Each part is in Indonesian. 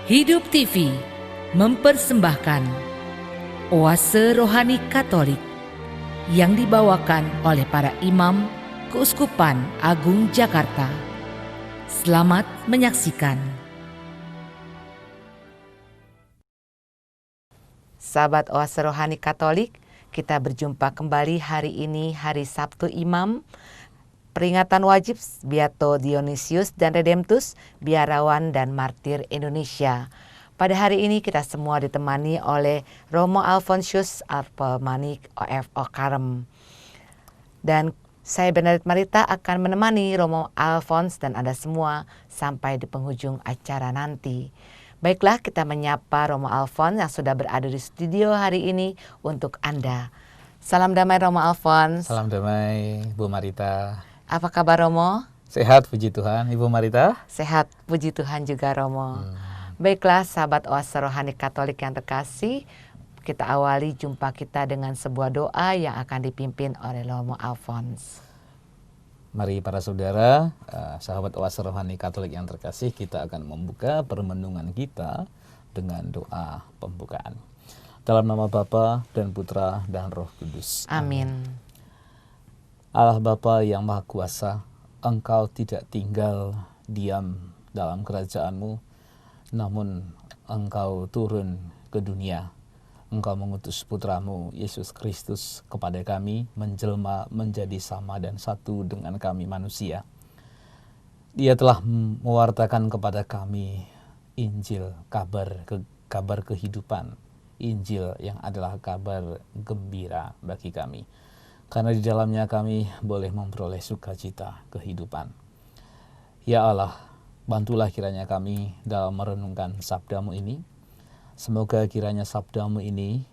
Hidup TV mempersembahkan Oase Rohani Katolik yang dibawakan oleh para imam Keuskupan Agung Jakarta. Selamat menyaksikan. Sahabat Oase Rohani Katolik, kita berjumpa kembali hari ini, hari Sabtu Imam, peringatan wajib Beato Dionysius dan Redemptus, biarawan dan martir Indonesia. Pada hari ini kita semua ditemani oleh Romo Alfonsius Alpemanik OFO Karem. Dan saya Bernadette Marita akan menemani Romo Alfons dan Anda semua sampai di penghujung acara nanti. Baiklah, kita menyapa Romo Alfons yang sudah berada di studio hari ini untuk Anda. Salam damai Romo Alfons. Salam damai Bu Marita. Apa kabar Romo? Sehat puji Tuhan. Ibu Marita? Sehat puji Tuhan juga Romo. Baiklah sahabat Oase Rohani Katolik yang terkasih, kita awali jumpa kita dengan sebuah doa yang akan dipimpin oleh Romo Alfons. Mari para saudara, sahabat Oase Rohani Katolik yang terkasih, kita akan membuka permenungan kita dengan doa pembukaan. Dalam nama Bapa dan Putra dan Roh Kudus. Amin. Allah Bapa yang Maha Kuasa, Engkau tidak tinggal diam dalam kerajaan-Mu, namun Engkau turun ke dunia. Engkau mengutus putra-Mu, Yesus Kristus, kepada kami, menjelma menjadi sama dan satu dengan kami manusia. Dia telah mewartakan kepada kami Injil, kabar kehidupan, Injil yang adalah kabar gembira bagi kami. Karena di dalamnya kami boleh memperoleh sukacita kehidupan. Ya Allah, bantulah kiranya kami dalam merenungkan sabda-Mu ini. Semoga kiranya sabda-Mu ini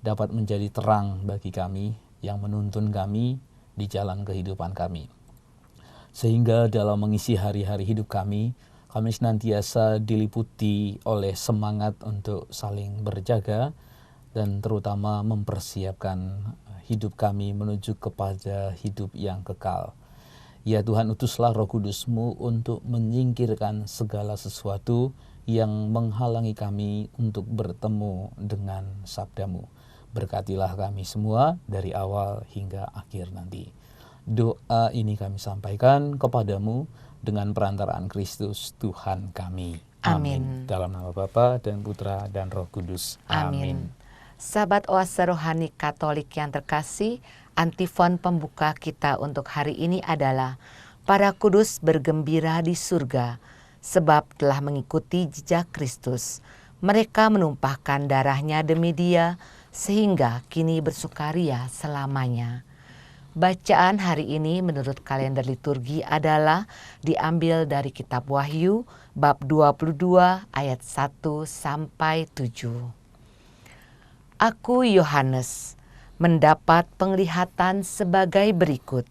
dapat menjadi terang bagi kami yang menuntun kami di jalan kehidupan kami. Sehingga dalam mengisi hari-hari hidup kami senantiasa diliputi oleh semangat untuk saling berjaga dan terutama mempersiapkan hidup kami menuju kepada hidup yang kekal. Ya Tuhan, utuslah Roh Kudus-Mu untuk menyingkirkan segala sesuatu yang menghalangi kami untuk bertemu dengan sabda-Mu. Berkatilah kami semua dari awal hingga akhir nanti. Doa ini kami sampaikan kepadamu dengan perantaraan Kristus Tuhan kami. Amin. Dalam nama Bapa dan Putra dan Roh Kudus. Amin. Sahabat Oase Rohani Katolik yang terkasih, antifon pembuka kita untuk hari ini adalah para kudus bergembira di surga, sebab telah mengikuti jejak Kristus. Mereka menumpahkan darahnya demi Dia, sehingga kini bersukaria selamanya. Bacaan hari ini menurut kalender liturgi adalah diambil dari kitab Wahyu bab 22 ayat 1 sampai 7. Aku Yohanes mendapat penglihatan sebagai berikut.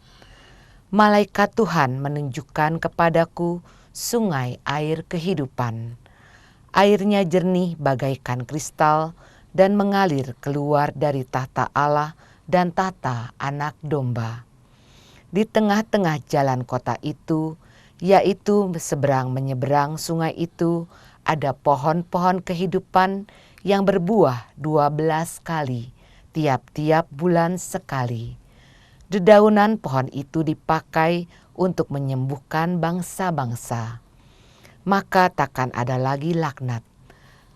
Malaikat Tuhan menunjukkan kepadaku sungai air kehidupan. Airnya jernih bagaikan kristal dan mengalir keluar dari tahta Allah dan tahta Anak Domba. Di tengah-tengah jalan kota itu, yaitu seberang menyeberang sungai itu, ada pohon-pohon kehidupan yang berbuah 12 kali, tiap-tiap bulan sekali. Dedaunan pohon itu dipakai untuk menyembuhkan bangsa-bangsa. Maka takkan ada lagi laknat.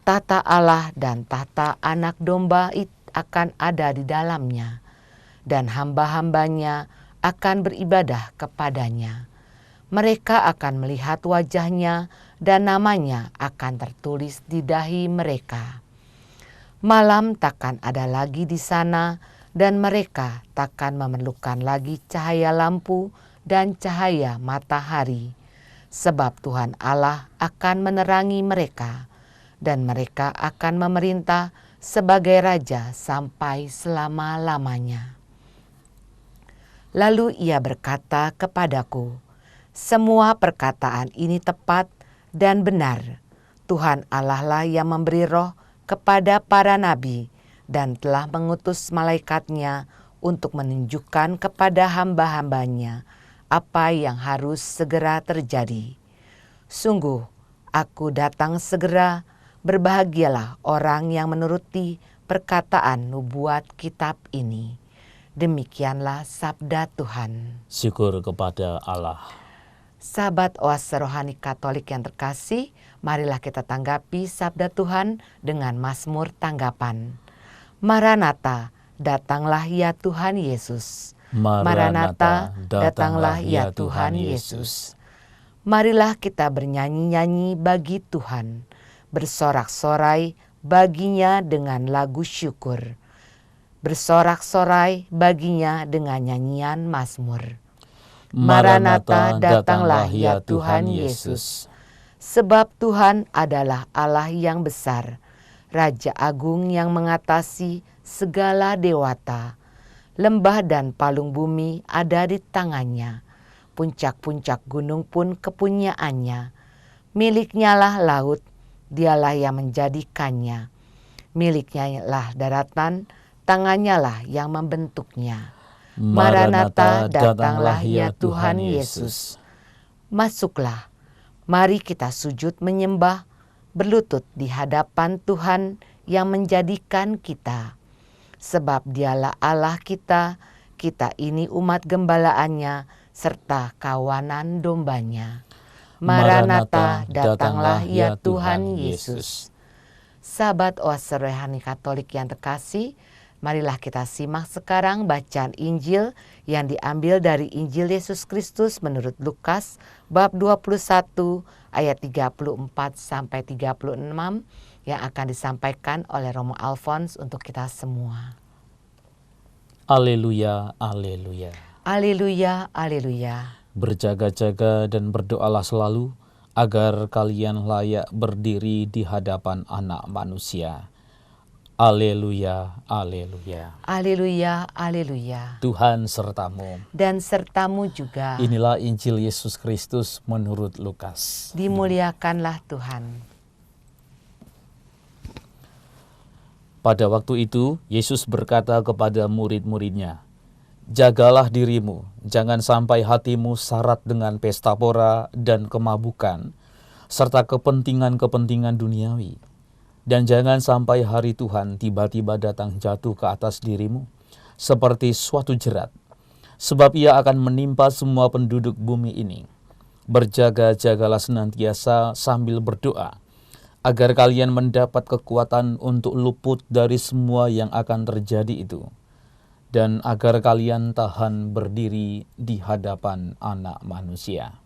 Tahta Allah dan tahta Anak Domba akan ada di dalamnya, dan hamba-hambanya akan beribadah kepadanya. Mereka akan melihat wajahnya dan namanya akan tertulis di dahi mereka. Malam takkan ada lagi di sana, dan mereka takkan memerlukan lagi cahaya lampu dan cahaya matahari, sebab Tuhan Allah akan menerangi mereka, dan mereka akan memerintah sebagai raja sampai selama-lamanya. Lalu ia berkata kepadaku, semua perkataan ini tepat dan benar. Tuhan Allah lah yang memberi roh kepada para nabi dan telah mengutus malaikatnya untuk menunjukkan kepada hamba-hambanya apa yang harus segera terjadi. Sungguh, aku datang segera, Berbahagialah orang yang menuruti perkataan nubuat kitab ini. Demikianlah sabda Tuhan. Syukur kepada Allah. Sahabat Oase Rohani Katolik yang terkasih, marilah kita tanggapi sabda Tuhan dengan mazmur tanggapan. Maranatha, datanglah ya Tuhan Yesus. Maranatha, datanglah ya Tuhan Yesus. Marilah kita bernyanyi-nyanyi bagi Tuhan, bersorak-sorai baginya dengan lagu syukur, bersorak-sorai baginya dengan nyanyian mazmur. Maranatha, datanglah ya Tuhan Yesus. Sebab Tuhan adalah Allah yang besar, Raja Agung yang mengatasi segala dewata. Lembah dan palung bumi ada di tangannya, puncak-puncak gunung pun kepunyaannya. Miliknya lah laut, dialah yang menjadikannya. Miliknya lah daratan, tangannya lah yang membentuknya. Maranatha, datanglah ya Tuhan Yesus. Masuklah, mari kita sujud menyembah, berlutut di hadapan Tuhan yang menjadikan kita. Sebab dialah Allah kita, kita ini umat gembalaannya, serta kawanan dombanya. Maranatha, datanglah ya Tuhan Yesus. Sahabat Oase Rohani Katolik yang terkasih, marilah kita simak sekarang bacaan Injil yang diambil dari Injil Yesus Kristus menurut Lukas bab 21 ayat 34 sampai 36 yang akan disampaikan oleh Romo Alphonse untuk kita semua. Haleluya, haleluya. Haleluya, haleluya. Berjaga-jaga dan berdoalah selalu agar kalian layak berdiri di hadapan Anak Manusia. Haleluya, haleluya. Haleluya, haleluya. Tuhan sertamu. Dan sertamu juga. Inilah Injil Yesus Kristus menurut Lukas. Dimuliakanlah Tuhan. Pada waktu itu, Yesus berkata kepada murid-muridnya, "Jagalah dirimu, jangan sampai hatimu syarat dengan pesta pora dan kemabukan, serta kepentingan-kepentingan duniawi. Dan jangan sampai hari Tuhan tiba-tiba datang jatuh ke atas dirimu, seperti suatu jerat. Sebab ia akan menimpa semua penduduk bumi ini. Berjaga-jagalah senantiasa sambil berdoa, agar kalian mendapat kekuatan untuk luput dari semua yang akan terjadi itu. Dan agar kalian tahan berdiri di hadapan Anak Manusia."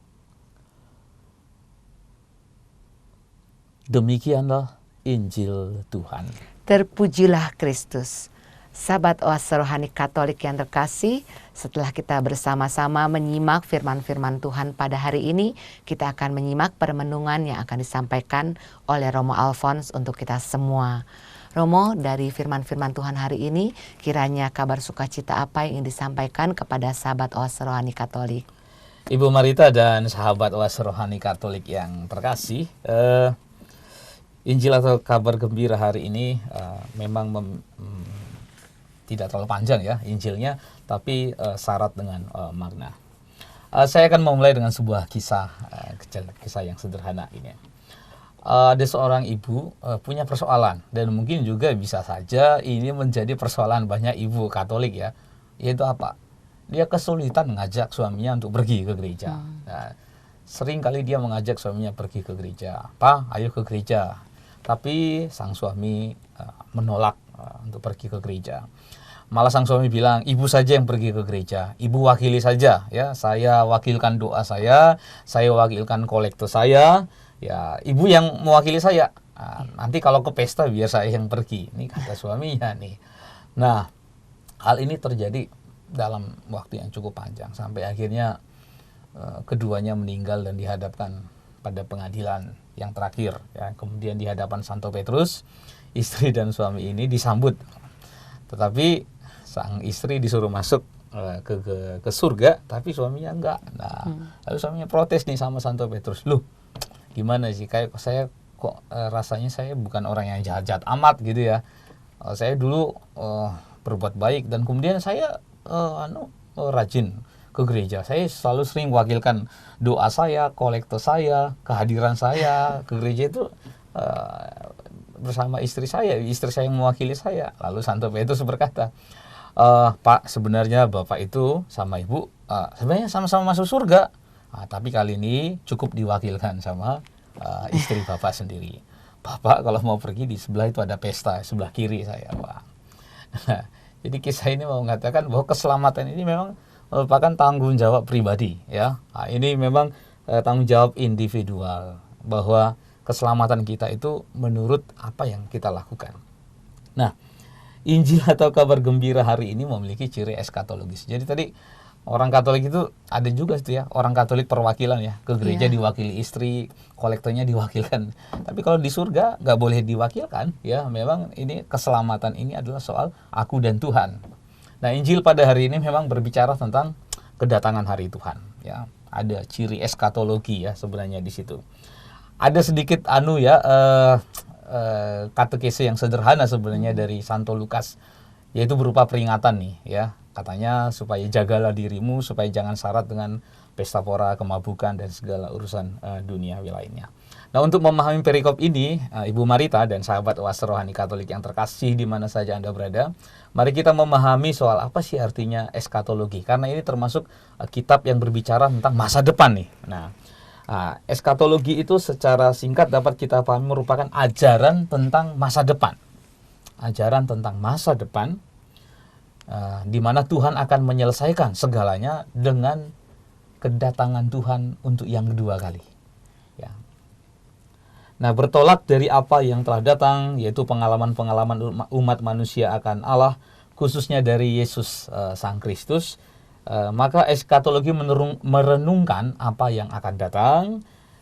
Demikianlah Injil Tuhan. Terpujilah Kristus. Sahabat Oase Rohani Katolik yang terkasih, setelah kita bersama-sama menyimak firman-firman Tuhan pada hari ini, kita akan menyimak permenungan yang akan disampaikan oleh Romo Alphonse untuk kita semua. Romo, dari firman-firman Tuhan hari ini, kiranya kabar sukacita apa yang ingin disampaikan kepada sahabat Oase Rohani Katolik? Ibu Marita dan sahabat Oase Rohani Katolik yang terkasih, Injil atau kabar gembira hari ini memang tidak terlalu panjang ya Injilnya, tapi syarat dengan makna. Saya akan memulai dengan sebuah kisah yang sederhana ini. Ada seorang ibu punya persoalan, dan mungkin juga bisa saja ini menjadi persoalan banyak ibu Katolik ya, yaitu apa? Dia kesulitan mengajak suaminya untuk pergi ke gereja. Nah, sering kali dia mengajak suaminya pergi ke gereja. "Pak, ayo ke gereja." Tapi sang suami menolak untuk pergi ke gereja. Malah sang suami bilang, "Ibu saja yang pergi ke gereja, ibu wakili saja ya, saya wakilkan doa saya wakilkan kolektor saya, ya ibu yang mewakili saya. Nanti kalau ke pesta biar saya yang pergi." Ini kata suaminya nih. Nah, hal ini terjadi dalam waktu yang cukup panjang sampai akhirnya keduanya meninggal dan dihadapkan pada pengadilan yang terakhir ya. Kemudian di hadapan Santo Petrus, istri dan suami ini disambut. Tetapi sang istri disuruh masuk ke surga, tapi suaminya enggak. Nah, lalu suaminya protes nih sama Santo Petrus. "Loh, gimana sih, kayak saya kok rasanya saya bukan orang yang jahat-jahat amat gitu ya. Saya dulu berbuat baik dan kemudian saya rajin ke gereja. Saya selalu sering wakilkan doa saya, kolektor saya, kehadiran saya ke gereja itu bersama istri saya yang mewakili saya. Lalu Santo Petrus berkata, Pak, sebenarnya Bapak itu sama Ibu sebenarnya sama-sama masuk surga. Tapi kali ini cukup diwakilkan sama istri Bapak sendiri. Bapak kalau mau pergi di sebelah itu ada pesta, sebelah kiri saya. Wah. Jadi kisah ini mau mengatakan bahwa keselamatan ini memang merupakan tanggung jawab pribadi, ya. Ini memang tanggung jawab individual, bahwa keselamatan kita itu menurut apa yang kita lakukan. Nah, Injil atau kabar gembira hari ini memiliki ciri eskatologis. Jadi tadi orang Katolik itu ada juga itu ya, orang Katolik perwakilan ya, ke gereja diwakili istri, kolektornya diwakilkan. Tapi kalau di surga nggak boleh diwakilkan, ya. Memang ini keselamatan ini adalah soal aku dan Tuhan. Nah, Injil pada hari ini memang berbicara tentang kedatangan hari Tuhan, ya. Ada ciri eskatologi ya sebenarnya di situ. Ada sedikit katekese yang sederhana sebenarnya dari Santo Lukas, yaitu berupa peringatan nih, ya. Katanya supaya jagalah dirimu supaya jangan syarat dengan pesta pora, kemabukan dan segala urusan duniawi lainnya. Nah, untuk memahami perikop ini, Ibu Marita dan sahabat Oase Rohani Katolik yang terkasih di mana saja Anda berada, mari kita memahami soal apa sih artinya eskatologi, karena ini termasuk kitab yang berbicara tentang masa depan nih. Nah, eskatologi itu secara singkat dapat kita pahami merupakan ajaran tentang masa depan. Ajaran tentang masa depan, di mana Tuhan akan menyelesaikan segalanya dengan kedatangan Tuhan untuk yang kedua kali. Ya. Nah, bertolak dari apa yang telah datang, yaitu pengalaman-pengalaman umat manusia akan Allah, khususnya dari Yesus Sang Kristus, maka eskatologi merenungkan apa yang akan datang,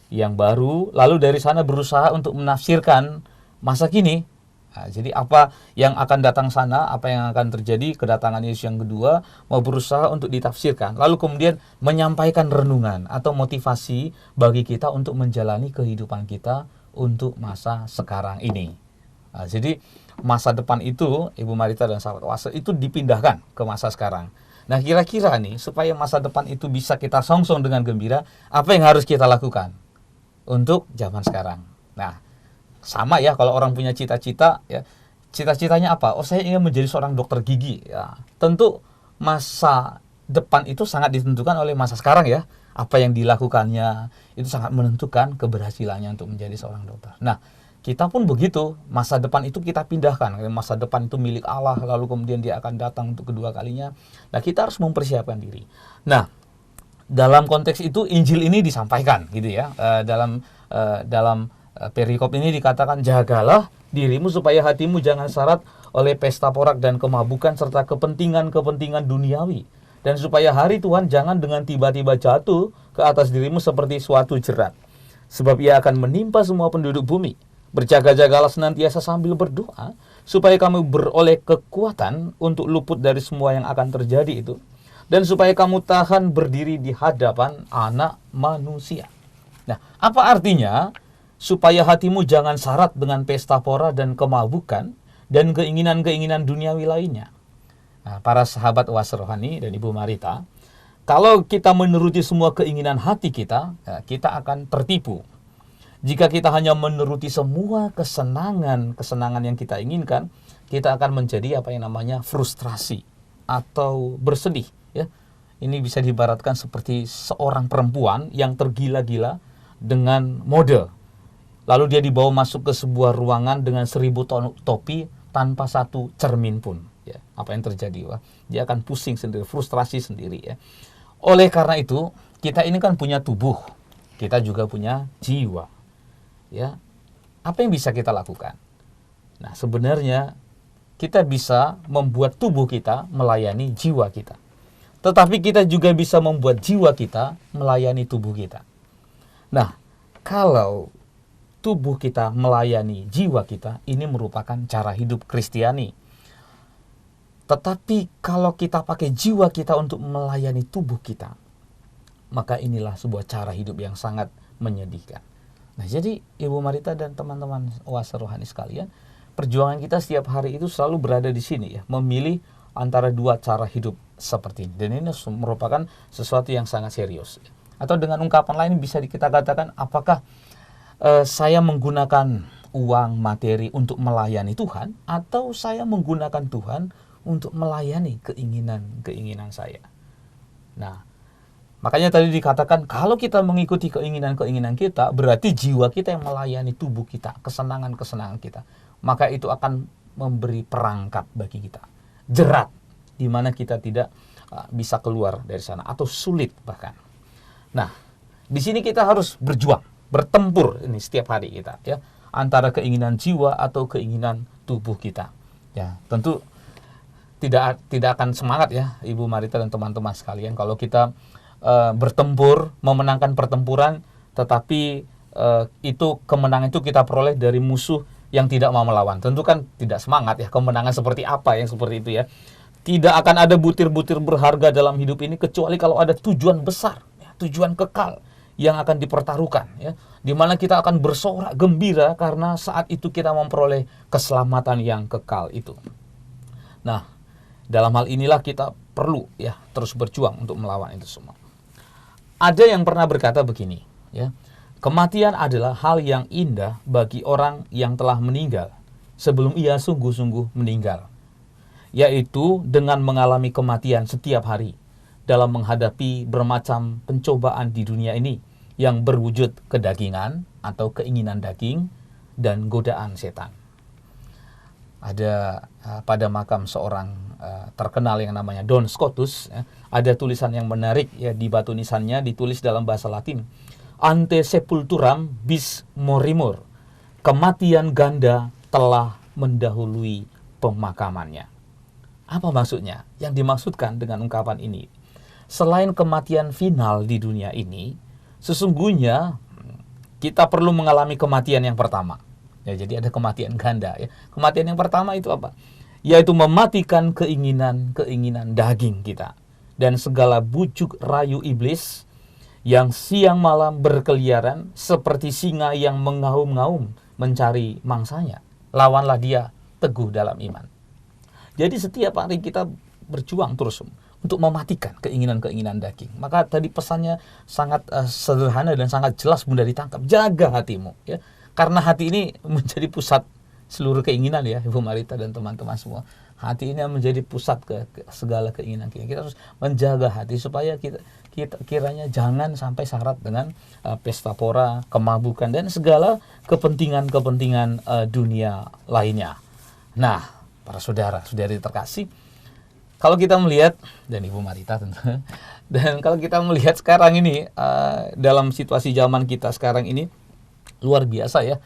yang baru, lalu dari sana berusaha untuk menafsirkan masa kini. Nah, jadi apa yang akan datang sana, apa yang akan terjadi, kedatangan Yesus yang kedua, mau berusaha untuk ditafsirkan. Lalu kemudian menyampaikan renungan atau motivasi bagi kita untuk menjalani kehidupan kita untuk masa sekarang ini. Nah, jadi masa depan itu, Ibu Marita dan sahabat Oase, itu dipindahkan ke masa sekarang. Nah, kira-kira nih, supaya masa depan itu bisa kita songsong dengan gembira, apa yang harus kita lakukan untuk zaman sekarang? Nah, sama ya, kalau orang punya cita-cita, ya, cita-citanya apa? Oh, saya ingin menjadi seorang dokter gigi. Ya, tentu masa depan itu sangat ditentukan oleh masa sekarang ya. Apa yang dilakukannya itu sangat menentukan keberhasilannya untuk menjadi seorang dokter. Nah, kita pun begitu, masa depan itu kita pindahkan. Masa depan itu milik Allah, lalu kemudian dia akan datang untuk kedua kalinya. Nah, kita harus mempersiapkan diri. Nah, dalam konteks itu Injil ini disampaikan gitu ya. Dalam perikop ini dikatakan, jagalah dirimu supaya hatimu jangan syarat oleh pesta porak dan kemabukan serta kepentingan-kepentingan duniawi, dan supaya hari Tuhan jangan dengan tiba-tiba jatuh ke atas dirimu seperti suatu jerat, sebab ia akan menimpa semua penduduk bumi. Berjaga-jagalah senantiasa sambil berdoa supaya kamu beroleh kekuatan untuk luput dari semua yang akan terjadi itu, dan supaya kamu tahan berdiri di hadapan Anak Manusia. Nah, apa artinya? Supaya hatimu jangan syarat dengan pesta pora dan kemabukan dan keinginan-keinginan duniawi lainnya. Nah, para sahabat Oase Rohani dan Ibu Marita, kalau kita menuruti semua keinginan hati kita, kita akan tertipu. Jika kita hanya menuruti semua kesenangan yang kita inginkan, kita akan menjadi apa yang namanya frustrasi atau bersedih. Ya. Ini bisa diibaratkan seperti seorang perempuan yang tergila-gila dengan model. Lalu dia dibawa masuk ke sebuah ruangan dengan 1000 topi tanpa satu cermin pun. Ya, apa yang terjadi? Wah, dia akan pusing sendiri, frustrasi sendiri. Ya. Oleh karena itu, kita ini kan punya tubuh, kita juga punya jiwa. Ya, apa yang bisa kita lakukan? Nah, sebenarnya kita bisa membuat tubuh kita melayani jiwa kita. Tetapi kita juga bisa membuat jiwa kita melayani tubuh kita. Nah, kalau tubuh kita melayani jiwa kita, ini merupakan cara hidup Kristiani. Tetapi kalau kita pakai jiwa kita untuk melayani tubuh kita, maka inilah sebuah cara hidup yang sangat menyedihkan. Nah, jadi Ibu Marita dan teman-teman Oase Rohani sekalian, perjuangan kita setiap hari itu selalu berada di sini ya, memilih antara dua cara hidup seperti ini. Dan ini merupakan sesuatu yang sangat serius. Atau dengan ungkapan lain bisa kita katakan, apakah saya menggunakan uang, materi untuk melayani Tuhan, atau saya menggunakan Tuhan untuk melayani keinginan-keinginan saya. Nah, makanya tadi dikatakan kalau kita mengikuti keinginan-keinginan kita, berarti jiwa kita yang melayani tubuh kita, kesenangan-kesenangan kita. Maka itu akan memberi perangkap bagi kita. Jerat, di mana kita tidak bisa keluar dari sana, atau sulit bahkan. Nah, di sini kita harus berjuang, bertempur ini setiap hari kita, ya, antara keinginan jiwa atau keinginan tubuh kita. Ya, tentu tidak akan semangat ya, Ibu Marita dan teman-teman sekalian, kalau kita bertempur, memenangkan pertempuran, tetapi itu kemenangan itu kita peroleh dari musuh yang tidak mau melawan. Tentu kan tidak semangat ya, kemenangan seperti apa yang seperti itu ya. Tidak akan ada butir-butir berharga dalam hidup ini kecuali kalau ada tujuan besar, ya, tujuan kekal yang akan dipertaruhkan, ya, di mana kita akan bersorak gembira karena saat itu kita memperoleh keselamatan yang kekal itu. Nah, dalam hal inilah kita perlu ya terus berjuang untuk melawan itu semua. Ada yang pernah berkata begini, ya, kematian adalah hal yang indah bagi orang yang telah meninggal sebelum ia sungguh-sungguh meninggal, yaitu dengan mengalami kematian setiap hari dalam menghadapi bermacam pencobaan di dunia ini yang berwujud kedagingan atau keinginan daging dan godaan setan. Ada pada makam seorang terkenal yang namanya Don Scotus, ya, ada tulisan yang menarik ya, di batu nisannya ditulis dalam bahasa Latin, ante sepulturam bis morimur, kematian ganda telah mendahului pemakamannya. Apa maksudnya? Yang dimaksudkan dengan ungkapan ini, selain kematian final di dunia ini, sesungguhnya kita perlu mengalami kematian yang pertama. Ya, jadi ada kematian ganda ya. Kematian yang pertama itu apa? Yaitu mematikan keinginan daging kita dan segala bujuk rayu iblis yang siang malam berkeliaran seperti singa yang mengaum-ngaum mencari mangsanya. Lawanlah dia teguh dalam iman. Jadi setiap hari kita berjuang terus untuk mematikan keinginan daging. Maka tadi pesannya sangat sederhana dan sangat jelas, mudah ditangkap. Jaga hatimu ya. Karena hati ini menjadi pusat seluruh keinginan ya, Ibu Marita dan teman-teman semua. Hati ini menjadi pusat ke segala keinginan kita. Kita harus menjaga hati supaya kita kiranya jangan sampai syarat dengan pesta pora, kemabukan dan segala kepentingan dunia lainnya. Nah, para saudara-saudari terkasih, kalau kita melihat, dan Ibu Marita tentu, dan kalau kita melihat sekarang ini dalam situasi zaman kita sekarang ini, luar biasa ya,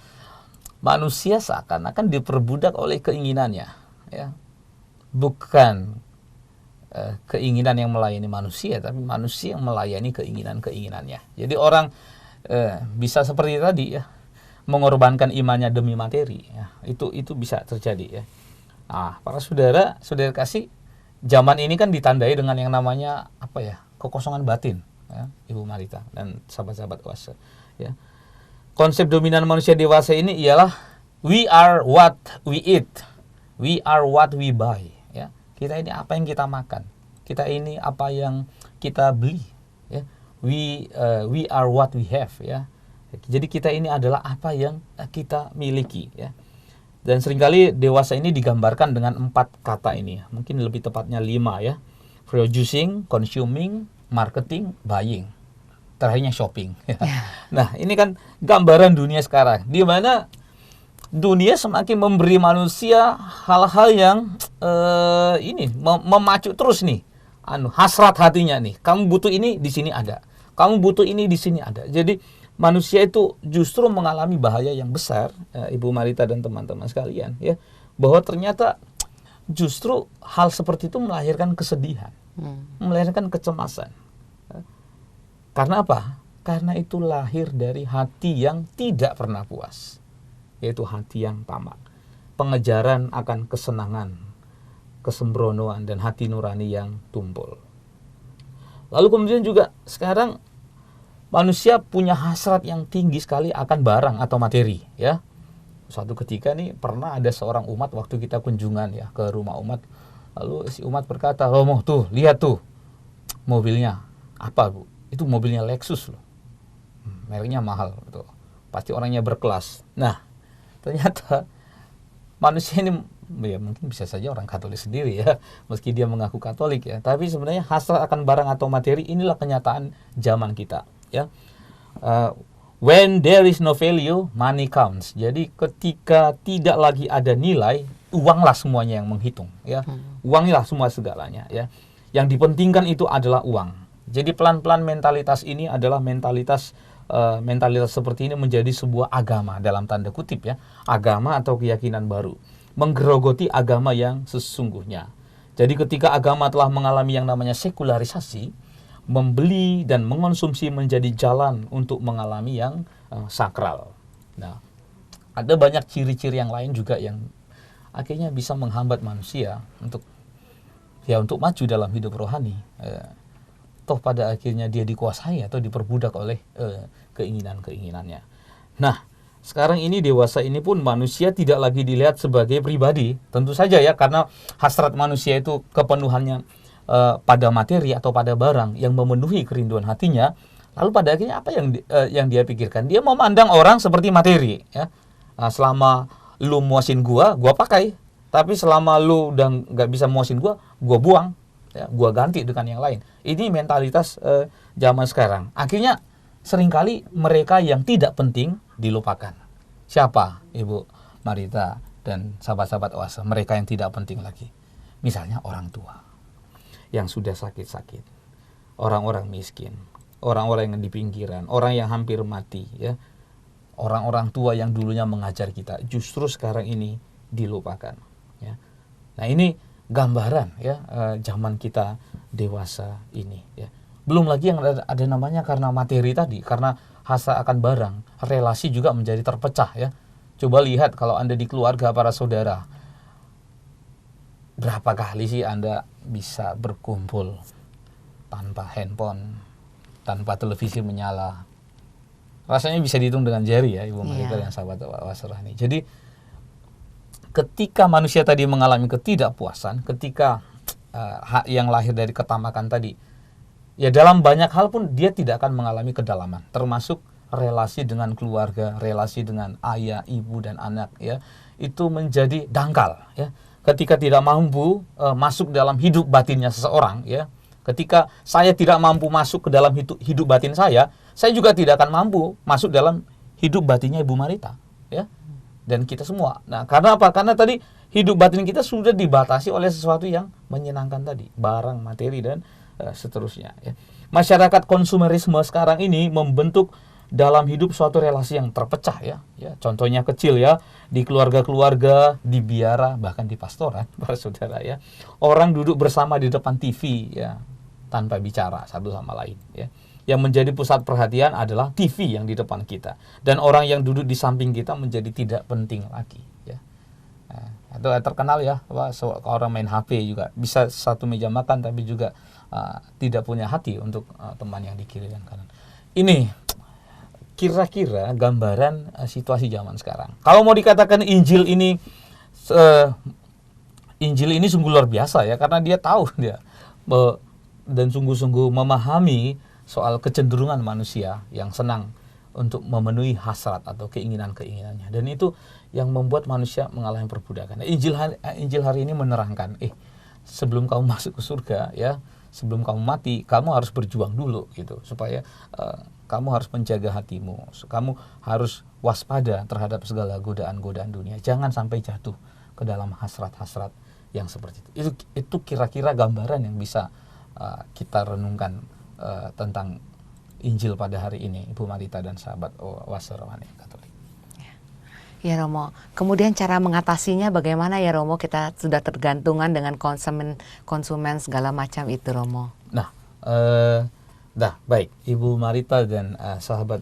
manusia seakan-akan diperbudak oleh keinginannya ya, bukan keinginan yang melayani manusia, tapi manusia yang melayani keinginannya. Jadi orang bisa seperti tadi ya, mengorbankan imannya demi materi ya. Itu bisa terjadi ya. Nah, para saudara kasih, zaman ini kan ditandai dengan yang namanya apa ya, kekosongan batin ya, Ibu Marita dan sahabat-sahabat Oase ya. Konsep dominan manusia dewasa ini ialah we are what we eat, we are what we buy. Ya, kita ini apa yang kita makan, kita ini apa yang kita beli. Ya, we are what we have. Ya, jadi kita ini adalah apa yang kita miliki. Ya, dan seringkali dewasa ini digambarkan dengan 4 kata ini. Mungkin lebih tepatnya 5 ya: producing, consuming, marketing, buying. Terakhirnya shopping. Nah, ini kan gambaran dunia sekarang, di mana dunia semakin memberi manusia hal-hal yang memacu terus nih, hasrat hatinya nih. Kamu butuh ini, di sini ada. Kamu butuh ini, di sini ada. Jadi manusia itu justru mengalami bahaya yang besar, Ibu Marita dan teman-teman sekalian, ya, bahwa ternyata justru hal seperti itu melahirkan kesedihan, melahirkan kecemasan. Karena apa? Karena itu lahir dari hati yang tidak pernah puas, yaitu hati yang tamak, pengejaran akan kesenangan, kesembronoan, dan hati nurani yang tumpul. Lalu kemudian juga sekarang manusia punya hasrat yang tinggi sekali akan barang atau materi, ya. Suatu ketika nih pernah ada seorang umat waktu kita kunjungan ya ke rumah umat, lalu si umat berkata, "Romo, tuh lihat tuh mobilnya." "Apa, Bu?" "Itu mobilnya Lexus loh, mereknya mahal, gitu. Pasti orangnya berkelas." Nah, ternyata manusia ini ya mungkin bisa saja orang Katolik sendiri ya, meski dia mengaku Katolik ya, tapi sebenarnya hasrat akan barang atau materi inilah kenyataan zaman kita ya. When there is no value, money counts. Jadi ketika tidak lagi ada nilai, uanglah semuanya yang menghitung ya. Uanglah semua segalanya ya. Yang dipentingkan itu adalah uang. Jadi pelan-pelan mentalitas ini adalah mentalitas seperti ini menjadi sebuah agama dalam tanda kutip ya, agama atau keyakinan baru, menggerogoti agama yang sesungguhnya. Jadi ketika agama telah mengalami yang namanya sekularisasi, membeli dan mengonsumsi menjadi jalan untuk mengalami yang sakral. Nah, ada banyak ciri-ciri yang lain juga yang akhirnya bisa menghambat manusia untuk maju dalam hidup rohani. Toh pada akhirnya dia dikuasai atau diperbudak oleh keinginan-keinginannya. Nah, sekarang ini dewasa ini pun manusia tidak lagi dilihat sebagai pribadi. Tentu saja ya, karena hasrat manusia itu kepenuhannya pada materi atau pada barang yang memenuhi kerinduan hatinya. Lalu pada akhirnya apa yang dia pikirkan? Dia memandang orang seperti materi ya. Nah, selama lu muasin gua pakai. Tapi selama lu udah nggak bisa muasin gua buang. Ya, gua ganti dengan yang lain. Ini mentalitas zaman sekarang. Akhirnya seringkali mereka yang tidak penting dilupakan. Siapa Ibu Marita dan sahabat-sahabat Oase? Mereka yang tidak penting lagi. Misalnya orang tua yang sudah sakit-sakit, orang-orang miskin, orang-orang yang di pinggiran, orang yang hampir mati ya. Orang-orang tua yang dulunya mengajar kita justru sekarang ini dilupakan ya. Nah, ini gambaran ya zaman kita dewasa ini ya. Belum lagi yang ada namanya karena materi tadi, karena hasrat akan barang, relasi juga menjadi terpecah ya. Coba lihat kalau Anda di keluarga para saudara, berapa kali sih Anda bisa berkumpul tanpa handphone, tanpa televisi menyala? Rasanya bisa dihitung dengan jari ya Ibu Marita dan sahabat Oase Rohani. Jadi ketika manusia tadi mengalami ketidakpuasan, ketika yang lahir dari ketamakan tadi, ya dalam banyak hal pun dia tidak akan mengalami kedalaman, termasuk relasi dengan keluarga, relasi dengan ayah, ibu dan anak ya. Itu menjadi dangkal ya. Ketika tidak mampu masuk dalam hidup batinnya seseorang ya. Ketika saya tidak mampu masuk ke dalam hidup batin saya juga tidak akan mampu masuk dalam hidup batinnya Ibu Marita ya. Dan kita semua. Nah, karena apa? Karena tadi hidup batin kita sudah dibatasi oleh sesuatu yang menyenangkan tadi, barang, materi dan seterusnya ya. Masyarakat konsumerisme sekarang ini membentuk dalam hidup suatu relasi yang terpecah ya. Contohnya kecil ya, di keluarga-keluarga, di biara, bahkan di pastoran para saudara ya. Orang duduk bersama di depan TV ya, tanpa bicara satu sama lain ya. Yang menjadi pusat perhatian adalah TV yang di depan kita, dan orang yang duduk di samping kita menjadi tidak penting lagi ya. Nah, itu terkenal ya, orang main HP juga bisa satu meja makan tapi juga tidak punya hati untuk teman yang di kiri dan kanan. Ini kira-kira gambaran situasi zaman sekarang. Kalau mau dikatakan Injil ini sungguh luar biasa ya, karena dia tahu dan sungguh-sungguh memahami soal kecenderungan manusia yang senang untuk memenuhi hasrat atau keinginan-keinginannya, dan itu yang membuat manusia mengalami perbudakan. Injil hari ini menerangkan, sebelum kamu masuk ke surga ya, sebelum kamu mati, kamu harus berjuang dulu gitu, supaya kamu harus menjaga hatimu, kamu harus waspada terhadap segala godaan-godaan dunia, jangan sampai jatuh ke dalam hasrat-hasrat yang seperti itu. Itu kira-kira gambaran yang bisa kita renungkan tentang Injil pada hari ini, Ibu Marita dan sahabat Oase Rohani Katolik. Ya Romo, kemudian cara mengatasinya bagaimana ya Romo? Kita sudah tergantungan dengan konsumen segala macam itu Romo. Nah, baik Ibu Marita dan sahabat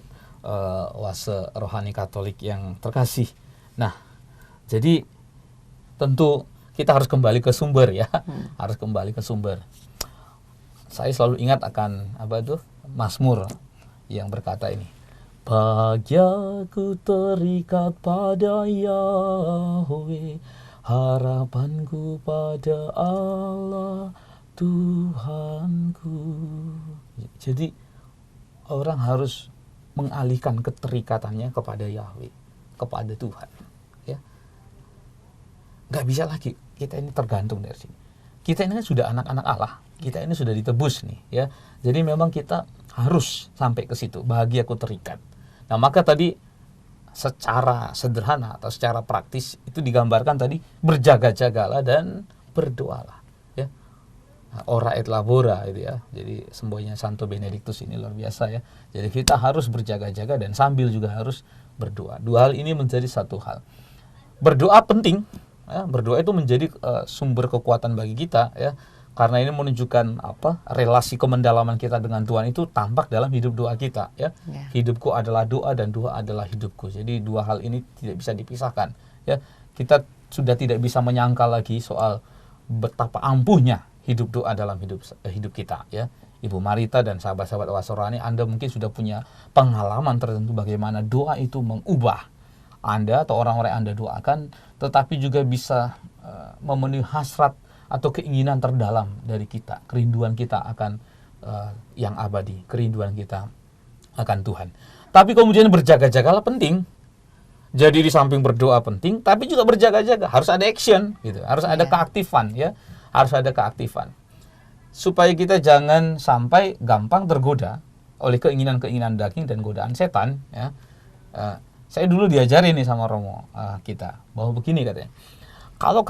Oase Rohani Katolik yang terkasih. Nah, jadi tentu kita harus kembali ke sumber ya, harus kembali ke sumber. Saya selalu ingat akan Mazmur yang berkata ini, bagi aku terikat pada Yahweh, harapanku pada Allah Tuhanku. Jadi orang harus mengalihkan keterikatannya kepada Yahweh, kepada Tuhan ya. Nggak bisa lagi kita ini tergantung dari sini. Kita ini kan sudah anak-anak Allah, kita ini sudah ditebus nih, ya. Jadi memang kita harus sampai ke situ, bahagiaku terikat. Nah, maka tadi secara sederhana atau secara praktis itu digambarkan tadi, berjaga-jagalah dan berdoalah, ya. Ora et labora itu ya. Jadi semboyannya Santo Benedictus ini luar biasa ya. Jadi kita harus berjaga-jaga dan sambil juga harus berdoa. Dua hal ini menjadi satu hal. Berdoa penting, ya. Berdoa itu menjadi sumber kekuatan bagi kita, ya. Karena ini menunjukkan relasi kemendalaman kita dengan Tuhan itu tampak dalam hidup doa kita, ya. Hidupku adalah doa dan doa adalah hidupku. Jadi dua hal ini tidak bisa dipisahkan, ya. Kita sudah tidak bisa menyangkal lagi soal betapa ampuhnya hidup doa dalam hidup kita, ya. Ibu Marita dan sahabat-sahabat Oase Rohani, Anda mungkin sudah punya pengalaman tertentu bagaimana doa itu mengubah Anda atau orang-orang yang Anda doakan, tetapi juga bisa memenuhi hasrat atau keinginan terdalam dari kita, kerinduan kita akan yang abadi, kerinduan kita akan Tuhan. Tapi kemudian berjaga-jagalah penting. Jadi di samping berdoa penting, tapi juga berjaga-jaga, harus ada action gitu, harus ada keaktifan, ya. Harus ada keaktifan. Supaya kita jangan sampai gampang tergoda oleh keinginan-keinginan daging dan godaan setan, ya. Saya dulu diajarin nih sama Romo kita bahwa begini katanya. Kalau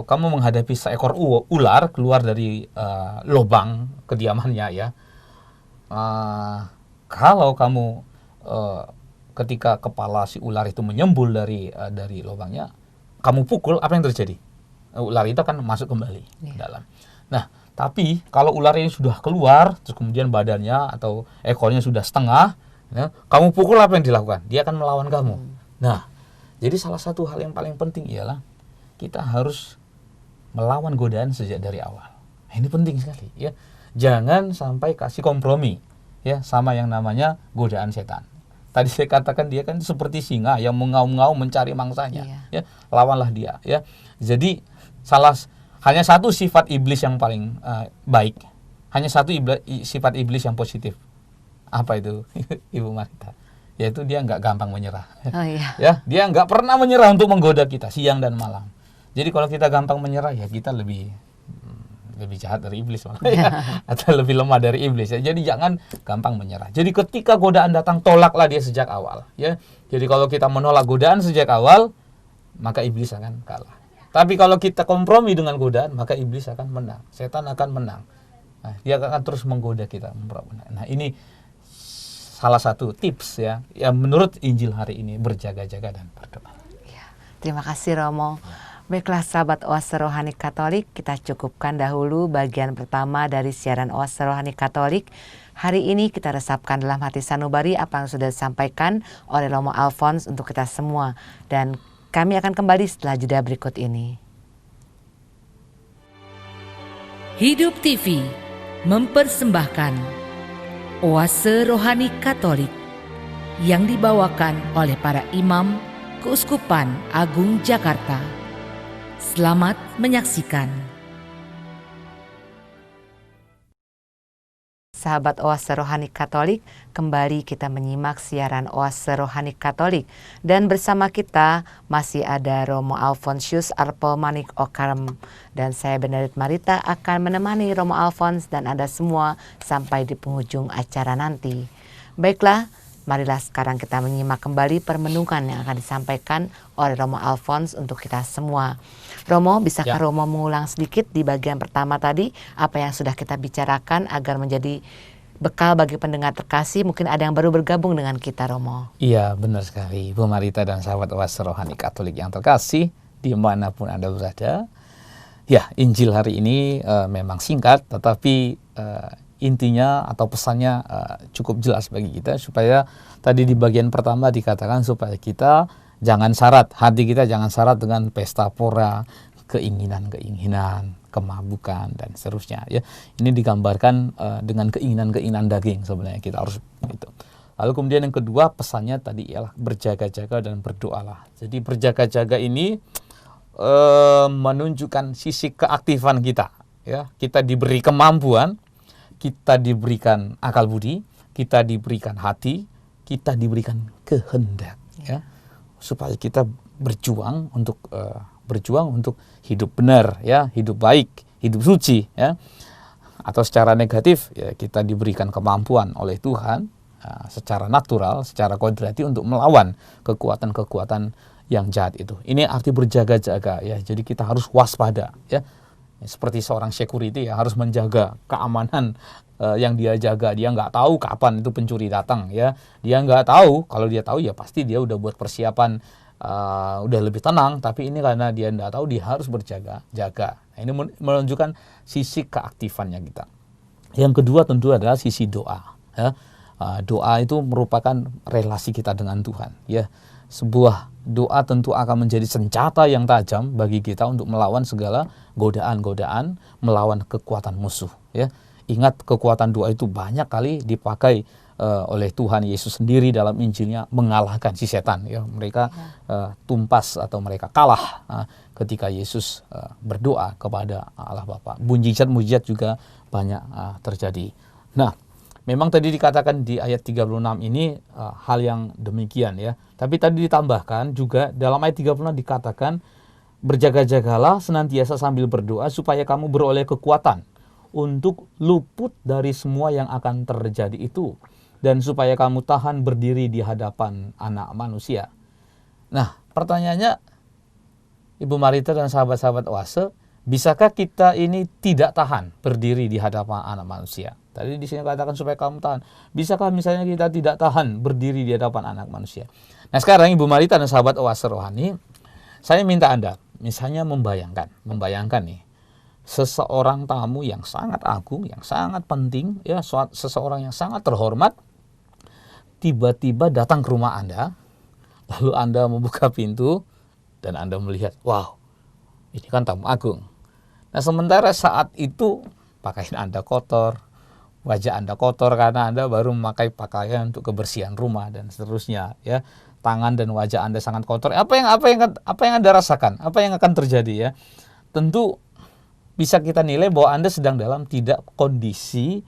kamu menghadapi seekor ular keluar dari lubang kediamannya, ya. Kalau kamu ketika kepala si ular itu menyembul dari lubangnya, kamu pukul, apa yang terjadi? Ular itu akan masuk kembali ke dalam. Nah, tapi kalau ular ini sudah keluar, terus kemudian badannya atau ekornya sudah setengah, ya, kamu pukul, apa yang dilakukan? Dia akan melawan kamu. Nah, jadi salah satu hal yang paling penting ialah kita harus melawan godaan sejak dari awal. Nah, ini penting sekali, ya. Jangan sampai kasih kompromi, ya, sama yang namanya godaan setan. Tadi saya katakan dia kan seperti singa yang mengaum-ngaum mencari mangsanya, ya. Lawanlah dia, ya. Jadi hanya satu sifat iblis yang paling baik, hanya satu sifat iblis yang positif. Apa itu, Ibu Marita? Yaitu dia nggak gampang menyerah. Ya, dia nggak pernah menyerah untuk menggoda kita siang dan malam. Jadi kalau kita gampang menyerah, ya kita lebih jahat dari iblis malah, ya. Atau lebih lemah dari iblis, ya. Jadi jangan gampang menyerah. Jadi ketika godaan datang, tolaklah dia sejak awal, ya. Jadi kalau kita menolak godaan sejak awal, maka iblis akan kalah. Tapi kalau kita kompromi dengan godaan, maka iblis akan menang, setan akan menang. Nah, dia akan terus menggoda kita. Nah, ini salah satu tips, ya, yang menurut Injil hari ini, berjaga-jaga dan berdoa. Ya, terima kasih Romo. Baiklah sahabat Oase Rohani Katolik, kita cukupkan dahulu bagian pertama dari siaran Oase Rohani Katolik. Hari ini kita resapkan dalam hati sanubari apa yang sudah disampaikan oleh Romo Alphonse untuk kita semua. Dan kami akan kembali setelah jeda berikut ini. Hidup TV mempersembahkan Oase Rohani Katolik yang dibawakan oleh para imam Keuskupan Agung Jakarta. Selamat menyaksikan. Sahabat Oase Rohani Katolik, kembali kita menyimak siaran Oase Rohani Katolik. Dan bersama kita masih ada Romo Alphonsius Arpomanik Okarem. Dan saya Benedict Marita akan menemani Romo Alphonse dan Anda semua sampai di penghujung acara nanti. Baiklah, marilah sekarang kita menyimak kembali permenungan yang akan disampaikan oleh Romo Alphonse untuk kita semua. Romo, bisakah Romo mengulang sedikit di bagian pertama tadi apa yang sudah kita bicarakan agar menjadi bekal bagi pendengar terkasih? Mungkin ada yang baru bergabung dengan kita, Romo. Iya, benar sekali, Bu Marita dan sahabat Oase Rohani Katolik yang terkasih, dimanapun Anda berada. Ya, Injil hari ini memang singkat, tetapi intinya atau pesannya cukup jelas bagi kita, supaya tadi di bagian pertama dikatakan supaya kita jangan syarat, hati kita jangan syarat dengan pesta pora, keinginan-keinginan, kemabukan dan seterusnya, ya. Ini digambarkan dengan keinginan-keinginan daging sebenarnya kita harus itu. Lalu kemudian yang kedua pesannya tadi ialah berjaga-jaga dan berdoalah. Jadi berjaga-jaga ini menunjukkan sisi keaktifan kita, ya. Kita diberi kemampuan, kita diberikan akal budi, kita diberikan hati, kita diberikan kehendak, ya. Supaya kita berjuang untuk hidup benar, ya, hidup baik, hidup suci, ya. Atau secara negatif, ya, kita diberikan kemampuan oleh Tuhan secara natural, secara kodrati untuk melawan kekuatan-kekuatan yang jahat itu. Ini arti berjaga-jaga, ya. Jadi kita harus waspada, ya. Seperti seorang security, ya, harus menjaga keamanan yang dia jaga. Dia nggak tahu kapan itu pencuri datang, ya. Dia nggak tahu. Kalau dia tahu, ya pasti dia udah buat persiapan, udah lebih tenang. Tapi ini karena dia nggak tahu, dia harus berjaga-jaga. Nah, ini menunjukkan sisi keaktifannya kita. Yang kedua tentu adalah sisi doa, ya. Doa itu merupakan relasi kita dengan Tuhan, ya. Sebuah doa tentu akan menjadi senjata yang tajam bagi kita untuk melawan segala godaan-godaan, melawan kekuatan musuh, ya. Ingat, kekuatan doa itu banyak kali dipakai oleh Tuhan Yesus sendiri dalam Injilnya mengalahkan si setan, ya. Mereka tumpas atau mereka kalah ketika Yesus berdoa kepada Allah Bapa. Mujizat-mujizat juga banyak terjadi. Nah, memang tadi dikatakan di ayat 36 ini hal yang demikian, ya. Tapi tadi ditambahkan juga dalam ayat 36 dikatakan, berjaga-jagalah senantiasa sambil berdoa supaya kamu beroleh kekuatan untuk luput dari semua yang akan terjadi itu, dan supaya kamu tahan berdiri di hadapan Anak Manusia. Nah, pertanyaannya, Ibu Marita dan sahabat-sahabat Oase, bisakah kita ini tidak tahan berdiri di hadapan Anak Manusia? Tadi di sini katakan supaya kamu tahan. Bisakah misalnya kita tidak tahan berdiri di hadapan Anak Manusia? Nah, sekarang Ibu Marita dan sahabat Oase Rohani, saya minta Anda misalnya membayangkan nih, seseorang tamu yang sangat agung, yang sangat penting, ya, seseorang yang sangat terhormat, tiba-tiba datang ke rumah Anda, lalu Anda membuka pintu, dan Anda melihat, wow, ini kan tamu agung. Nah, sementara saat itu pakaian Anda kotor, wajah Anda kotor karena Anda baru memakai pakaian untuk kebersihan rumah dan seterusnya, ya. Tangan dan wajah Anda sangat kotor. Apa yang Anda rasakan? Apa yang akan terjadi, ya? Tentu bisa kita nilai bahwa Anda sedang dalam tidak kondisi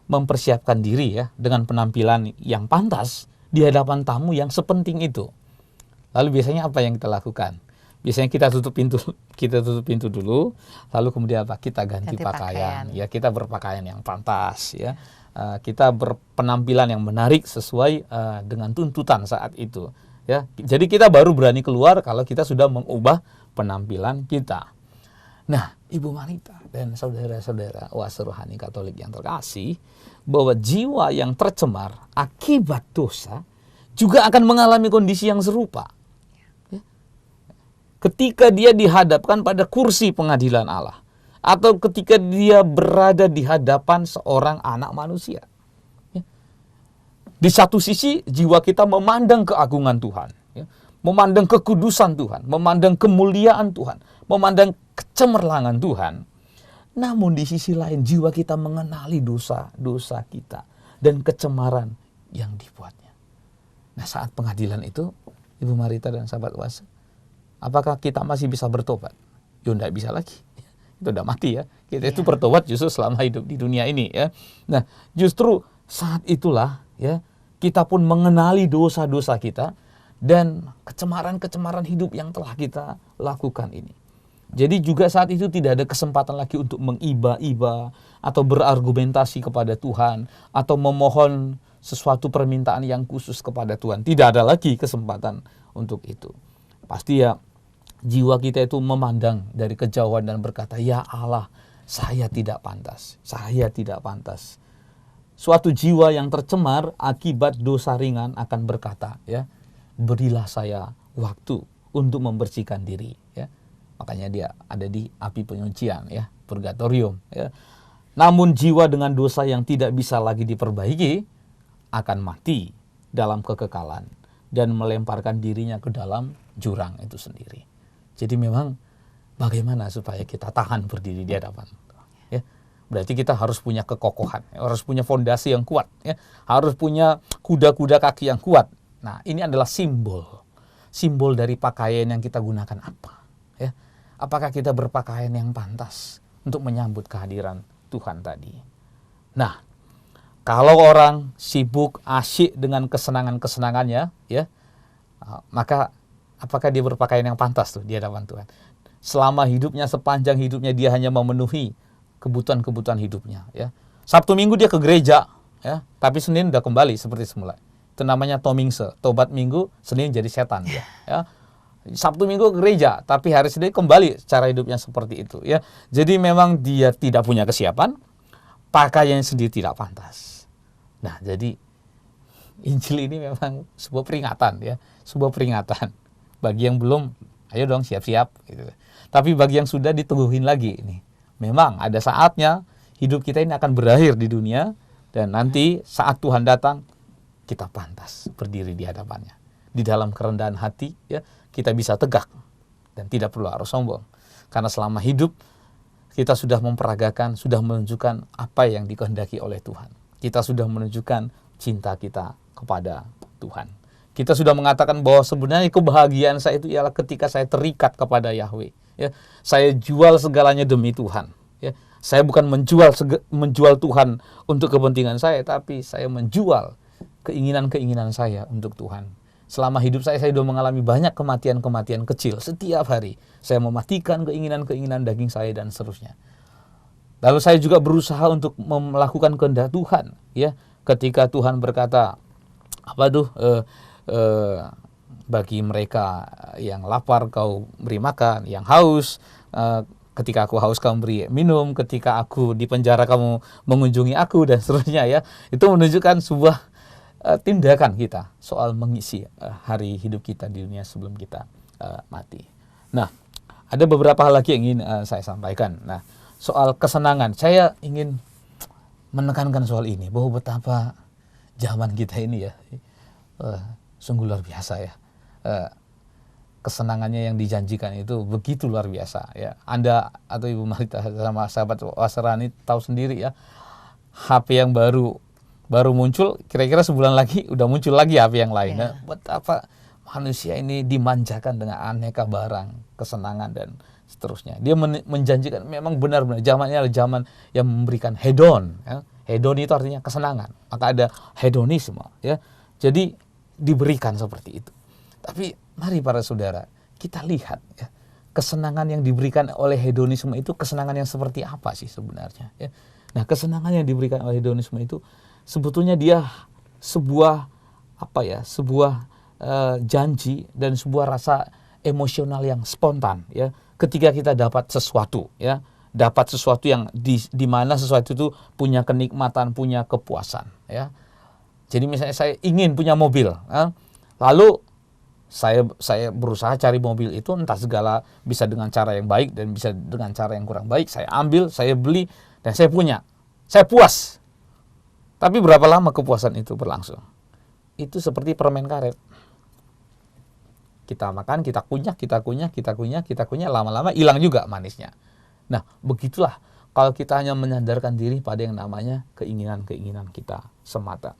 mempersiapkan diri, ya, dengan penampilan yang pantas di hadapan tamu yang sepenting itu. Lalu biasanya apa yang kita lakukan? Biasanya kita tutup pintu dulu, lalu kemudian apa? Kita ganti pakaian. Ya, kita berpakaian yang pantas, ya. Kita berpenampilan yang menarik sesuai dengan tuntutan saat itu, ya. Jadi kita baru berani keluar kalau kita sudah mengubah penampilan kita. Nah, Ibu Marita dan saudara-saudara Oase Rohani Katolik yang terkasih, bahwa jiwa yang tercemar akibat dosa juga akan mengalami kondisi yang serupa, ya. Ketika dia dihadapkan pada kursi pengadilan Allah, atau ketika dia berada di hadapan seorang anak manusia, ya. Di satu sisi jiwa kita memandang keagungan Tuhan, ya, memandang kekudusan Tuhan, memandang kemuliaan Tuhan, memandang kecemerlangan Tuhan. Namun di sisi lain jiwa kita mengenali dosa-dosa kita dan kecemaran yang dibuatnya. Nah, saat pengadilan itu, Ibu Marita dan sahabat Oase, apakah kita masih bisa bertobat? Ya, tidak bisa lagi. Itu udah mati, ya. Kita itu bertobat justru selama hidup di dunia ini, ya. Nah, justru saat itulah, ya, kita pun mengenali dosa-dosa kita dan kecemaran-kecemaran hidup yang telah kita lakukan ini. Jadi juga saat itu tidak ada kesempatan lagi untuk mengiba-iba atau berargumentasi kepada Tuhan atau memohon sesuatu permintaan yang khusus kepada Tuhan. Tidak ada lagi kesempatan untuk itu. Pasti, ya, jiwa kita itu memandang dari kejauhan dan berkata, ya Allah, saya tidak pantas, saya tidak pantas. Suatu jiwa yang tercemar akibat dosa ringan akan berkata, ya, berilah saya waktu untuk membersihkan diri, ya. Makanya dia ada di api penyucian, ya, purgatorium, ya. Namun jiwa dengan dosa yang tidak bisa lagi diperbaiki akan mati dalam kekekalan dan melemparkan dirinya ke dalam jurang itu sendiri. Jadi memang bagaimana supaya kita tahan berdiri di hadapan, ya? Berarti kita harus punya kekokohan, harus punya fondasi yang kuat, ya. Harus punya kuda-kuda kaki yang kuat. Nah, ini adalah simbol dari pakaian yang kita gunakan apa, ya? Apakah kita berpakaian yang pantas untuk menyambut kehadiran Tuhan tadi? Nah, kalau orang sibuk asyik dengan kesenangan-kesenangannya, ya, maka apakah dia berpakaian yang pantas tuh di hadapan Tuhan? Selama hidupnya, sepanjang hidupnya dia hanya memenuhi kebutuhan-kebutuhan hidupnya, ya. Sabtu Minggu dia ke gereja, ya, tapi Senin udah kembali seperti semula. Itu namanya tomingse, tobat Minggu, Senin jadi setan dia, ya. Sabtu Minggu ke gereja, tapi hari Senin kembali cara hidupnya seperti itu, ya. Jadi memang dia tidak punya kesiapan, pakaiannya sendiri tidak pantas. Nah, jadi Injil ini memang sebuah peringatan, ya, sebuah peringatan bagi yang belum, ayo dong siap-siap, gitu. Tapi bagi yang sudah diteguhin lagi ini. Memang ada saatnya hidup kita ini akan berakhir di dunia, dan nanti saat Tuhan datang kita pantas berdiri di hadapannya. Di dalam kerendahan hati, ya, kita bisa tegak dan tidak perlu harus sombong. Karena selama hidup kita sudah memperagakan, sudah menunjukkan apa yang dikehendaki oleh Tuhan. Kita sudah menunjukkan cinta kita kepada Tuhan. Kita sudah mengatakan bahwa sebenarnya kebahagiaan saya itu ialah ketika saya terikat kepada Yahweh. Ya, saya jual segalanya demi Tuhan. Ya, saya bukan menjual Tuhan untuk kepentingan saya, tapi saya menjual keinginan-keinginan saya untuk Tuhan. Selama hidup saya sudah mengalami banyak kematian-kematian kecil setiap hari. Saya mematikan keinginan-keinginan daging saya dan seterusnya. Lalu saya juga berusaha untuk melakukan kehendak Tuhan. Ya, ketika Tuhan berkata, bagi mereka yang lapar kau beri makan, yang haus, ketika aku haus kamu beri minum, ketika aku di penjara kamu mengunjungi aku, dan seterusnya, ya. Itu menunjukkan sebuah tindakan kita soal mengisi hari hidup kita di dunia sebelum kita mati. Nah, ada beberapa hal lagi yang ingin saya sampaikan. Nah, soal kesenangan, saya ingin menekankan soal ini, bahwa betapa zaman kita ini, ya, sungguh luar biasa, ya. Kesenangannya yang dijanjikan itu begitu luar biasa, ya. Anda atau Ibu Marita sama sahabat Wasserani tahu sendiri, ya, HP yang baru muncul, kira-kira sebulan lagi udah muncul lagi HP yang lain. Nah, betapa manusia ini dimanjakan dengan aneka barang, kesenangan dan seterusnya. Dia menjanjikan, memang benar-benar zamannya adalah zaman yang memberikan hedon, ya. Hedon itu artinya kesenangan, maka ada hedonisme, ya. Jadi diberikan seperti itu. Tapi mari para saudara, kita lihat, ya, kesenangan yang diberikan oleh hedonisme itu kesenangan yang seperti apa sih sebenarnya, ya. Nah, kesenangan yang diberikan oleh hedonisme itu sebetulnya dia sebuah janji dan sebuah rasa emosional yang spontan, ya. Ketika kita dapat sesuatu, ya, dapat sesuatu yang di mana sesuatu itu punya kenikmatan, punya kepuasan, ya. Jadi misalnya saya ingin punya mobil, ya, lalu saya berusaha cari mobil itu, entah segala, bisa dengan cara yang baik dan bisa dengan cara yang kurang baik. Saya ambil, saya beli, dan saya punya. Saya puas. Tapi berapa lama kepuasan itu berlangsung? Itu seperti permen karet. Kita makan, kita kunyah, lama-lama hilang juga manisnya. Nah, begitulah kalau kita hanya menyandarkan diri pada yang namanya keinginan-keinginan kita semata.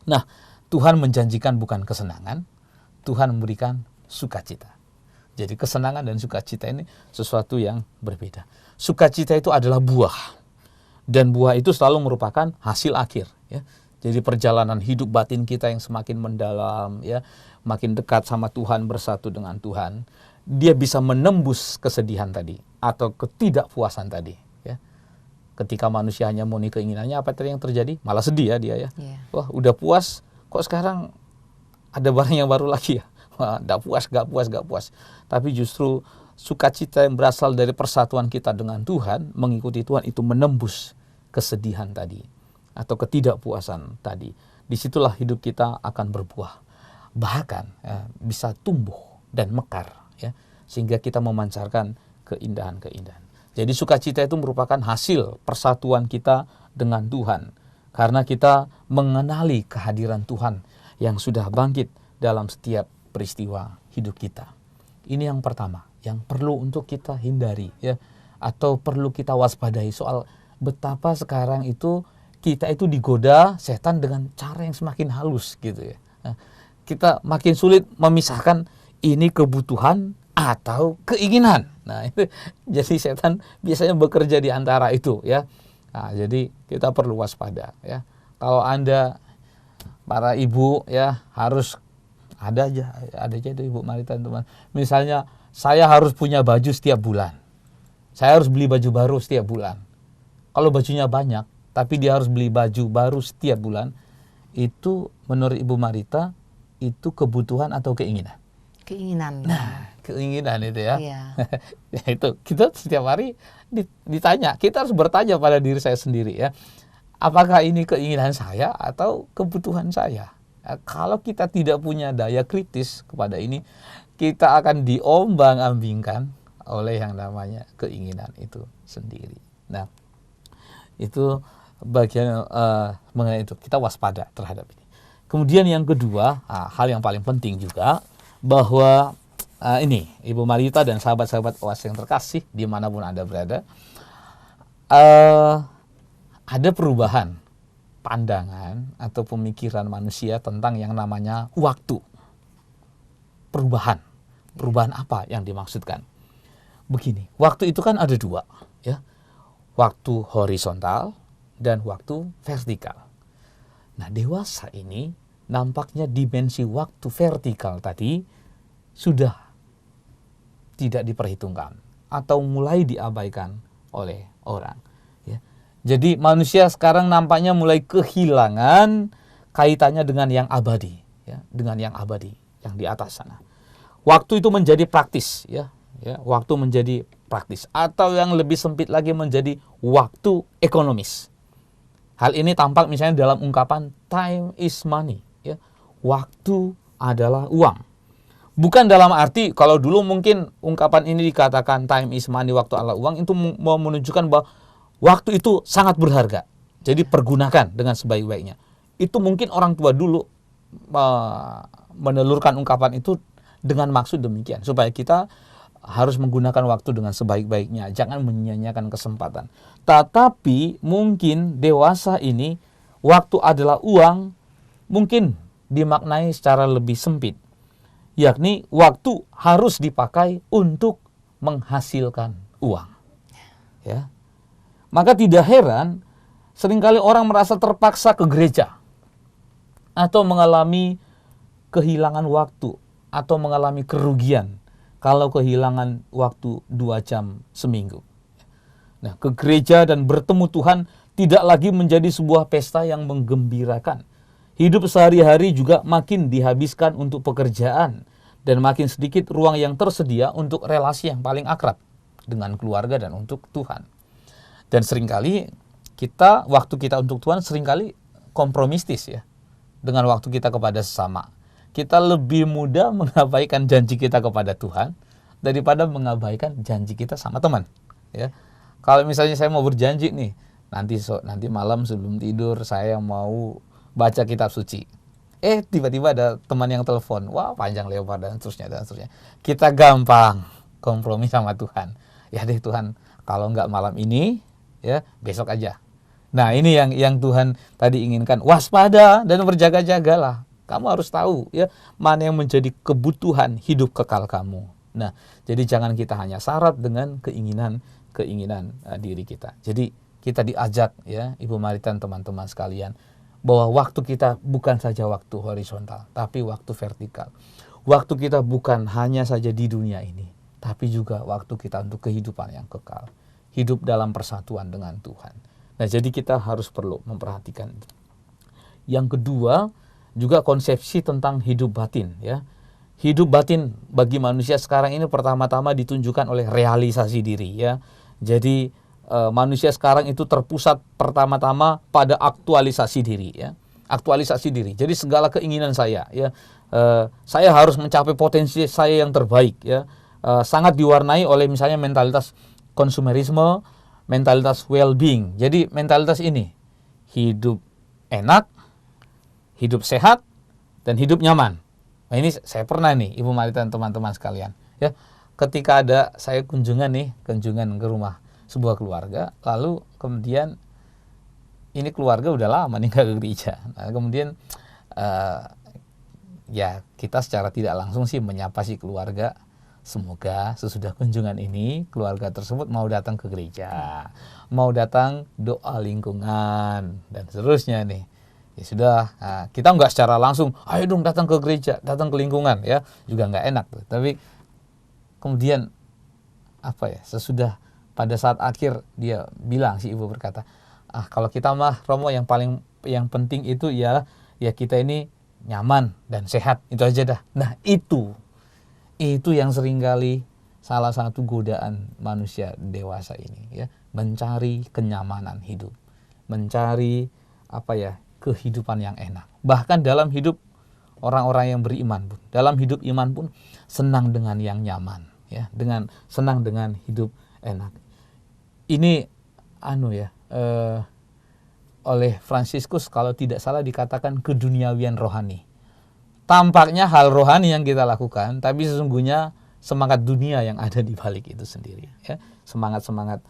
Nah, Tuhan menjanjikan bukan kesenangan, Tuhan memberikan sukacita. Jadi kesenangan dan sukacita ini sesuatu yang berbeda. Sukacita itu adalah buah, dan buah itu selalu merupakan hasil akhir, ya. Jadi perjalanan hidup batin kita yang semakin mendalam, ya, makin dekat sama Tuhan, bersatu dengan Tuhan, dia bisa menembus kesedihan tadi atau ketidakpuasan tadi, ya. Ketika manusia hanya murni keinginannya, apa tadi yang terjadi? Malah sedih, ya, dia, ya. Yeah. Wah, udah puas, kok sekarang ada barang yang baru lagi, ya. Wah, gak puas. Tapi justru sukacita yang berasal dari persatuan kita dengan Tuhan, mengikuti Tuhan, itu menembus kesedihan tadi atau ketidakpuasan tadi. Disitulah hidup kita akan berbuah, bahkan, ya, bisa tumbuh dan mekar, ya, sehingga kita memancarkan keindahan-keindahan. Jadi sukacita itu merupakan hasil persatuan kita dengan Tuhan, karena kita mengenali kehadiran Tuhan yang sudah bangkit dalam setiap peristiwa hidup kita. Ini yang pertama, yang perlu untuk kita hindari, ya, atau perlu kita waspadai soal betapa sekarang itu kita itu digoda setan dengan cara yang semakin halus, gitu, ya. Nah, kita makin sulit memisahkan ini kebutuhan atau keinginan. Nah, itu jadi setan biasanya bekerja di antara itu, ya. Nah, jadi kita perlu waspada, ya. Kalau Anda para ibu, ya, harus Ada aja itu Ibu Marita teman. Misalnya saya harus punya baju setiap bulan. Saya harus beli baju baru setiap bulan. Kalau bajunya banyak, tapi dia harus beli baju baru setiap bulan, itu menurut Ibu Marita itu kebutuhan atau keinginan? Keinginan. Nah, keinginan itu ya. Iya. Ya itu kita setiap hari ditanya, kita harus bertanya pada diri saya sendiri ya. Apakah ini keinginan saya atau kebutuhan saya? Kalau kita tidak punya daya kritis kepada ini, kita akan diombang-ambingkan oleh yang namanya keinginan itu sendiri. Nah, itu bagian mengenai itu, kita waspada terhadap ini. Kemudian yang kedua, hal yang paling penting juga, bahwa ini Ibu Marita dan sahabat-sahabat OAS yang terkasih dimanapun Anda berada, ada perubahan pandangan atau pemikiran manusia tentang yang namanya waktu. Perubahan apa yang dimaksudkan? Begini, waktu itu kan ada dua, ya, waktu horizontal dan waktu vertikal. Nah, dewasa ini nampaknya dimensi waktu vertikal tadi sudah tidak diperhitungkan atau mulai diabaikan oleh orang. Ya. Jadi manusia sekarang nampaknya mulai kehilangan kaitannya dengan yang abadi, ya, dengan yang abadi yang di atas sana. Waktu itu menjadi praktis, ya, waktu menjadi praktis, atau yang lebih sempit lagi menjadi waktu ekonomis. Hal ini tampak misalnya dalam ungkapan time is money, ya, waktu adalah uang. Bukan dalam arti kalau dulu mungkin ungkapan ini dikatakan time is money, waktu adalah uang, itu mau menunjukkan bahwa waktu itu sangat berharga. Jadi pergunakan dengan sebaik-baiknya. Itu mungkin orang tua dulu menelurkan ungkapan itu dengan maksud demikian, supaya kita harus menggunakan waktu dengan sebaik-baiknya, jangan menyia-nyiakan kesempatan. Tetapi mungkin dewasa ini waktu adalah uang mungkin dimaknai secara lebih sempit, yakni waktu harus dipakai untuk menghasilkan uang. Ya. Maka tidak heran seringkali orang merasa terpaksa ke gereja atau mengalami kehilangan waktu atau mengalami kerugian kalau kehilangan waktu 2 jam seminggu. Nah, ke gereja dan bertemu Tuhan tidak lagi menjadi sebuah pesta yang menggembirakan. Hidup sehari-hari juga makin dihabiskan untuk pekerjaan dan makin sedikit ruang yang tersedia untuk relasi yang paling akrab dengan keluarga dan untuk Tuhan. Dan seringkali waktu kita untuk Tuhan seringkali kompromistis, ya, dengan waktu kita kepada sesama. Kita lebih mudah mengabaikan janji kita kepada Tuhan daripada mengabaikan janji kita sama teman. Ya. Kalau misalnya saya mau berjanji nih, nanti malam sebelum tidur saya mau baca kitab suci. Tiba-tiba ada teman yang telepon, wah panjang lebar dan seterusnya. Kita gampang kompromi sama Tuhan. Ya deh Tuhan, kalau nggak malam ini, ya besok aja. Nah ini yang Tuhan tadi inginkan, waspada dan berjaga-jagalah. Kamu harus tahu, ya, mana yang menjadi kebutuhan hidup kekal kamu. Nah, jadi jangan kita hanya syarat dengan keinginan diri kita. Jadi kita diajak, ya, Ibu Marita dan teman-teman sekalian, bahwa waktu kita bukan saja waktu horizontal, tapi waktu vertikal. Waktu kita bukan hanya saja di dunia ini, tapi juga waktu kita untuk kehidupan yang kekal. Hidup dalam persatuan dengan Tuhan. Nah, jadi kita harus perlu memperhatikan itu. Yang kedua, juga konsepsi tentang hidup batin, ya. Hidup batin bagi manusia sekarang ini pertama-tama ditunjukkan oleh realisasi diri, ya. Jadi manusia sekarang itu terpusat pertama-tama pada aktualisasi diri, ya. Aktualisasi diri. Jadi segala keinginan saya, ya, saya harus mencapai potensi saya yang terbaik, ya. Sangat diwarnai oleh misalnya mentalitas konsumerisme, mentalitas well-being. Jadi mentalitas ini, hidup enak, hidup sehat, dan hidup nyaman. Nah, ini saya pernah nih, Ibu Marita dan teman-teman sekalian, ya, ketika ada saya kunjungan ke rumah sebuah keluarga, lalu kemudian ini keluarga udah lama nih nggak ke gereja. Nah, kemudian ya kita secara tidak langsung sih menyapa si keluarga, semoga sesudah kunjungan ini keluarga tersebut mau datang ke gereja, mau datang doa lingkungan dan seterusnya nih. ya sudah, nah, kita nggak secara langsung, ayo dong datang ke gereja, datang ke lingkungan, ya juga nggak enak tuh. Tapi kemudian apa ya, sesudah pada saat akhir dia bilang, si ibu berkata, kalau kita mah Romo yang penting itu ya kita ini nyaman dan sehat, itu aja dah. Nah itu yang seringkali salah satu godaan manusia dewasa ini, ya, mencari kenyamanan hidup, mencari kehidupan yang enak. Bahkan dalam hidup orang-orang yang beriman pun, dalam hidup iman pun senang dengan yang nyaman, ya, senang dengan hidup enak. Ini oleh Fransiskus kalau tidak salah dikatakan keduniawian rohani. Tampaknya hal rohani yang kita lakukan, tapi sesungguhnya semangat dunia yang ada di balik itu sendiri, ya, semangat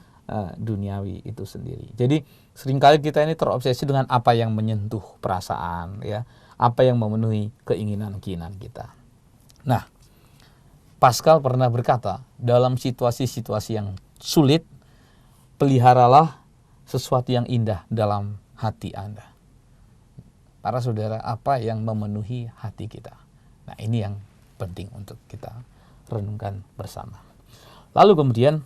duniawi itu sendiri. Jadi seringkali kita ini terobsesi dengan apa yang menyentuh perasaan, ya, apa yang memenuhi keinginan-keinginan kita. Nah, Pascal pernah berkata, dalam situasi-situasi yang sulit, peliharalah sesuatu yang indah dalam hati Anda. Para saudara, apa yang memenuhi hati kita? Nah, ini yang penting untuk kita renungkan bersama. Lalu kemudian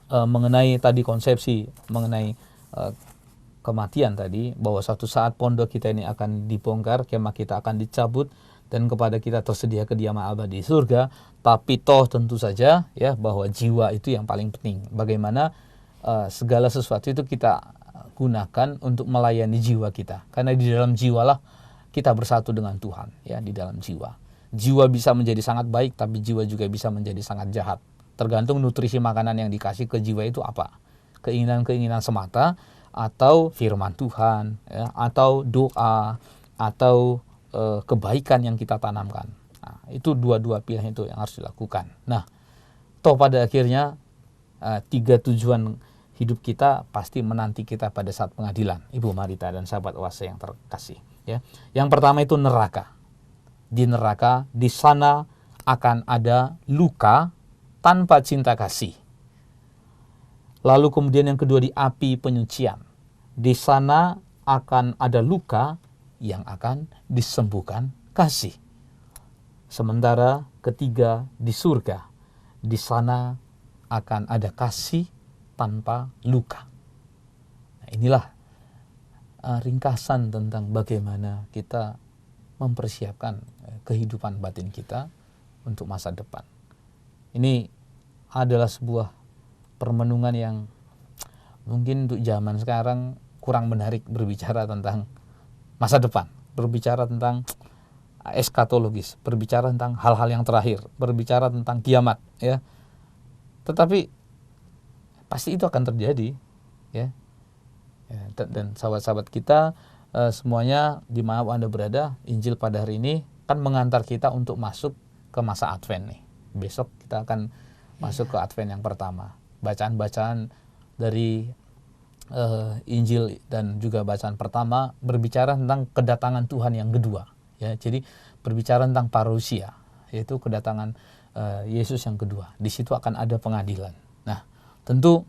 mengenai tadi konsepsi mengenai kematian tadi, bahwa suatu saat pondok kita ini akan dibongkar, kemah kita akan dicabut, dan kepada kita tersedia kediaman abadi di surga. Tapi toh tentu saja, ya, bahwa jiwa itu yang paling penting. Bagaimana segala sesuatu itu kita gunakan untuk melayani jiwa kita, karena di dalam jiwalah kita bersatu dengan Tuhan, ya, di dalam jiwa. Jiwa bisa menjadi sangat baik, tapi jiwa juga bisa menjadi sangat jahat. Tergantung nutrisi makanan yang dikasih ke jiwa itu apa. Keinginan-keinginan semata, atau firman Tuhan, ya, atau doa, atau kebaikan yang kita tanamkan. Nah, itu dua-dua pilihan itu yang harus dilakukan. Nah, toh pada akhirnya 3 tujuan hidup kita pasti menanti kita pada saat pengadilan, Ibu Marita dan sahabat Oase yang terkasih, ya. Yang pertama itu neraka. Di neraka, di sana akan ada luka tanpa cinta kasih. Lalu kemudian yang kedua, di api penyucian. Di sana akan ada luka yang akan disembuhkan kasih. Sementara ketiga, di surga. Di sana akan ada kasih tanpa luka. Nah, inilah ringkasan tentang bagaimana kita mempersiapkan kehidupan batin kita untuk masa depan. Ini adalah sebuah permenungan yang mungkin untuk zaman sekarang kurang menarik berbicara tentang masa depan, berbicara tentang eskatologis, berbicara tentang hal-hal yang terakhir, berbicara tentang kiamat, ya. Tetapi pasti itu akan terjadi, ya. Dan sahabat-sahabat kita semuanya dimanapun Anda berada, Injil pada hari ini kan mengantar kita untuk masuk ke masa Advent nih. Besok kita akan masuk ke Advent yang pertama. Bacaan-bacaan dari Injil dan juga bacaan pertama berbicara tentang kedatangan Tuhan yang kedua, ya. Jadi berbicara tentang parousia, yaitu kedatangan Yesus yang kedua. Di situ akan ada pengadilan. Nah, tentu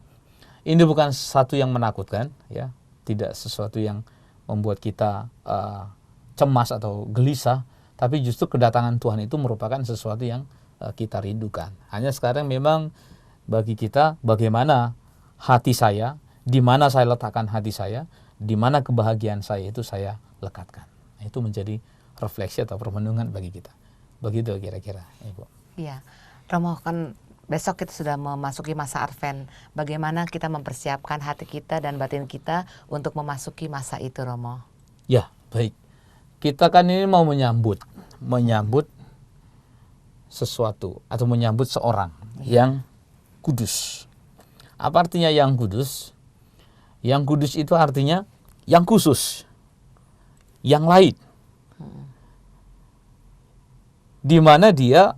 ini bukan sesuatu yang menakutkan, ya, tidak sesuatu yang membuat kita cemas atau gelisah, tapi justru kedatangan Tuhan itu merupakan sesuatu yang kita rindukan. Hanya sekarang memang bagi kita, bagaimana hati saya, di mana saya letakkan hati saya, di mana kebahagiaan saya itu saya lekatkan. Nah, itu menjadi refleksi atau permenungan bagi kita. Begitu kira-kira, Ibu. Iya, Romo, kan besok kita sudah memasuki masa Advent. Bagaimana kita mempersiapkan hati kita dan batin kita untuk memasuki masa itu, Romo? Ya, baik. Kita kan ini mau menyambut sesuatu atau menyambut seorang yang kudus. Apa artinya yang kudus? Yang kudus itu artinya yang khusus, yang lain. Di mana dia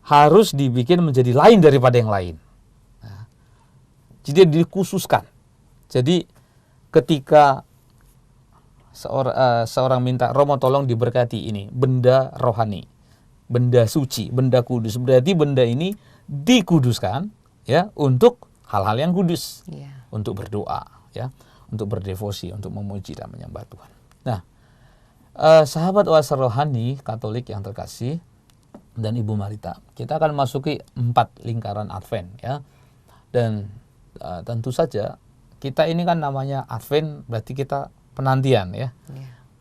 harus dibikin menjadi lain daripada yang lain. Nah, jadi dikhususkan. Jadi ketika seorang minta, Romo tolong diberkati ini, benda rohani, benda suci, benda kudus, berarti benda ini dikuduskan, ya, untuk hal-hal yang kudus, untuk berdoa, ya, untuk berdevosi, untuk memuji dan menyembah Tuhan. Nah, sahabat oase rohani Katolik yang terkasih dan Ibu Marita, kita akan masuki 4 lingkaran Advent ya. Dan tentu saja kita ini kan namanya Advent, berarti kita penantian ya.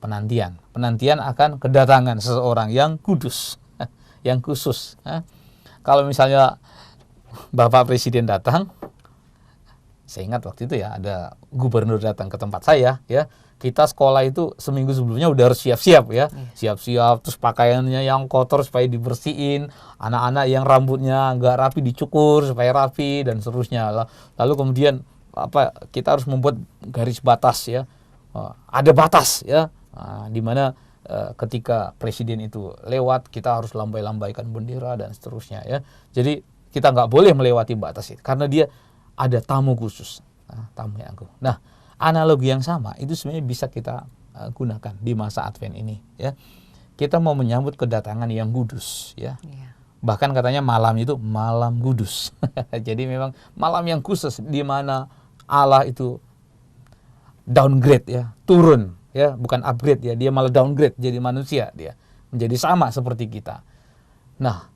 Penantian akan kedatangan seseorang yang kudus, yang khusus. Kalau misalnya Bapak Presiden datang, saya ingat waktu itu ya, ada gubernur datang ke tempat saya ya. Kita sekolah itu seminggu sebelumnya udah harus siap-siap ya. Siap-siap, terus pakaiannya yang kotor supaya dibersihin, anak-anak yang rambutnya nggak rapi dicukur supaya rapi dan seterusnya. Lalu kemudian kita harus membuat garis batas ya. Ada batas ya. Di mana ketika presiden itu lewat, kita harus lambai-lambaikan bendera dan seterusnya ya. Jadi kita nggak boleh melewati batas itu karena dia ada tamu khusus, tamu yang agung. Nah, analogi yang sama itu sebenarnya bisa kita gunakan di masa Advent ini ya. Kita mau menyambut kedatangan yang kudus ya. Bahkan katanya malam itu malam kudus. Jadi memang malam yang khusus di mana Allah itu downgrade ya, turun ya, bukan upgrade ya, dia malah downgrade jadi manusia, dia menjadi sama seperti kita. Nah,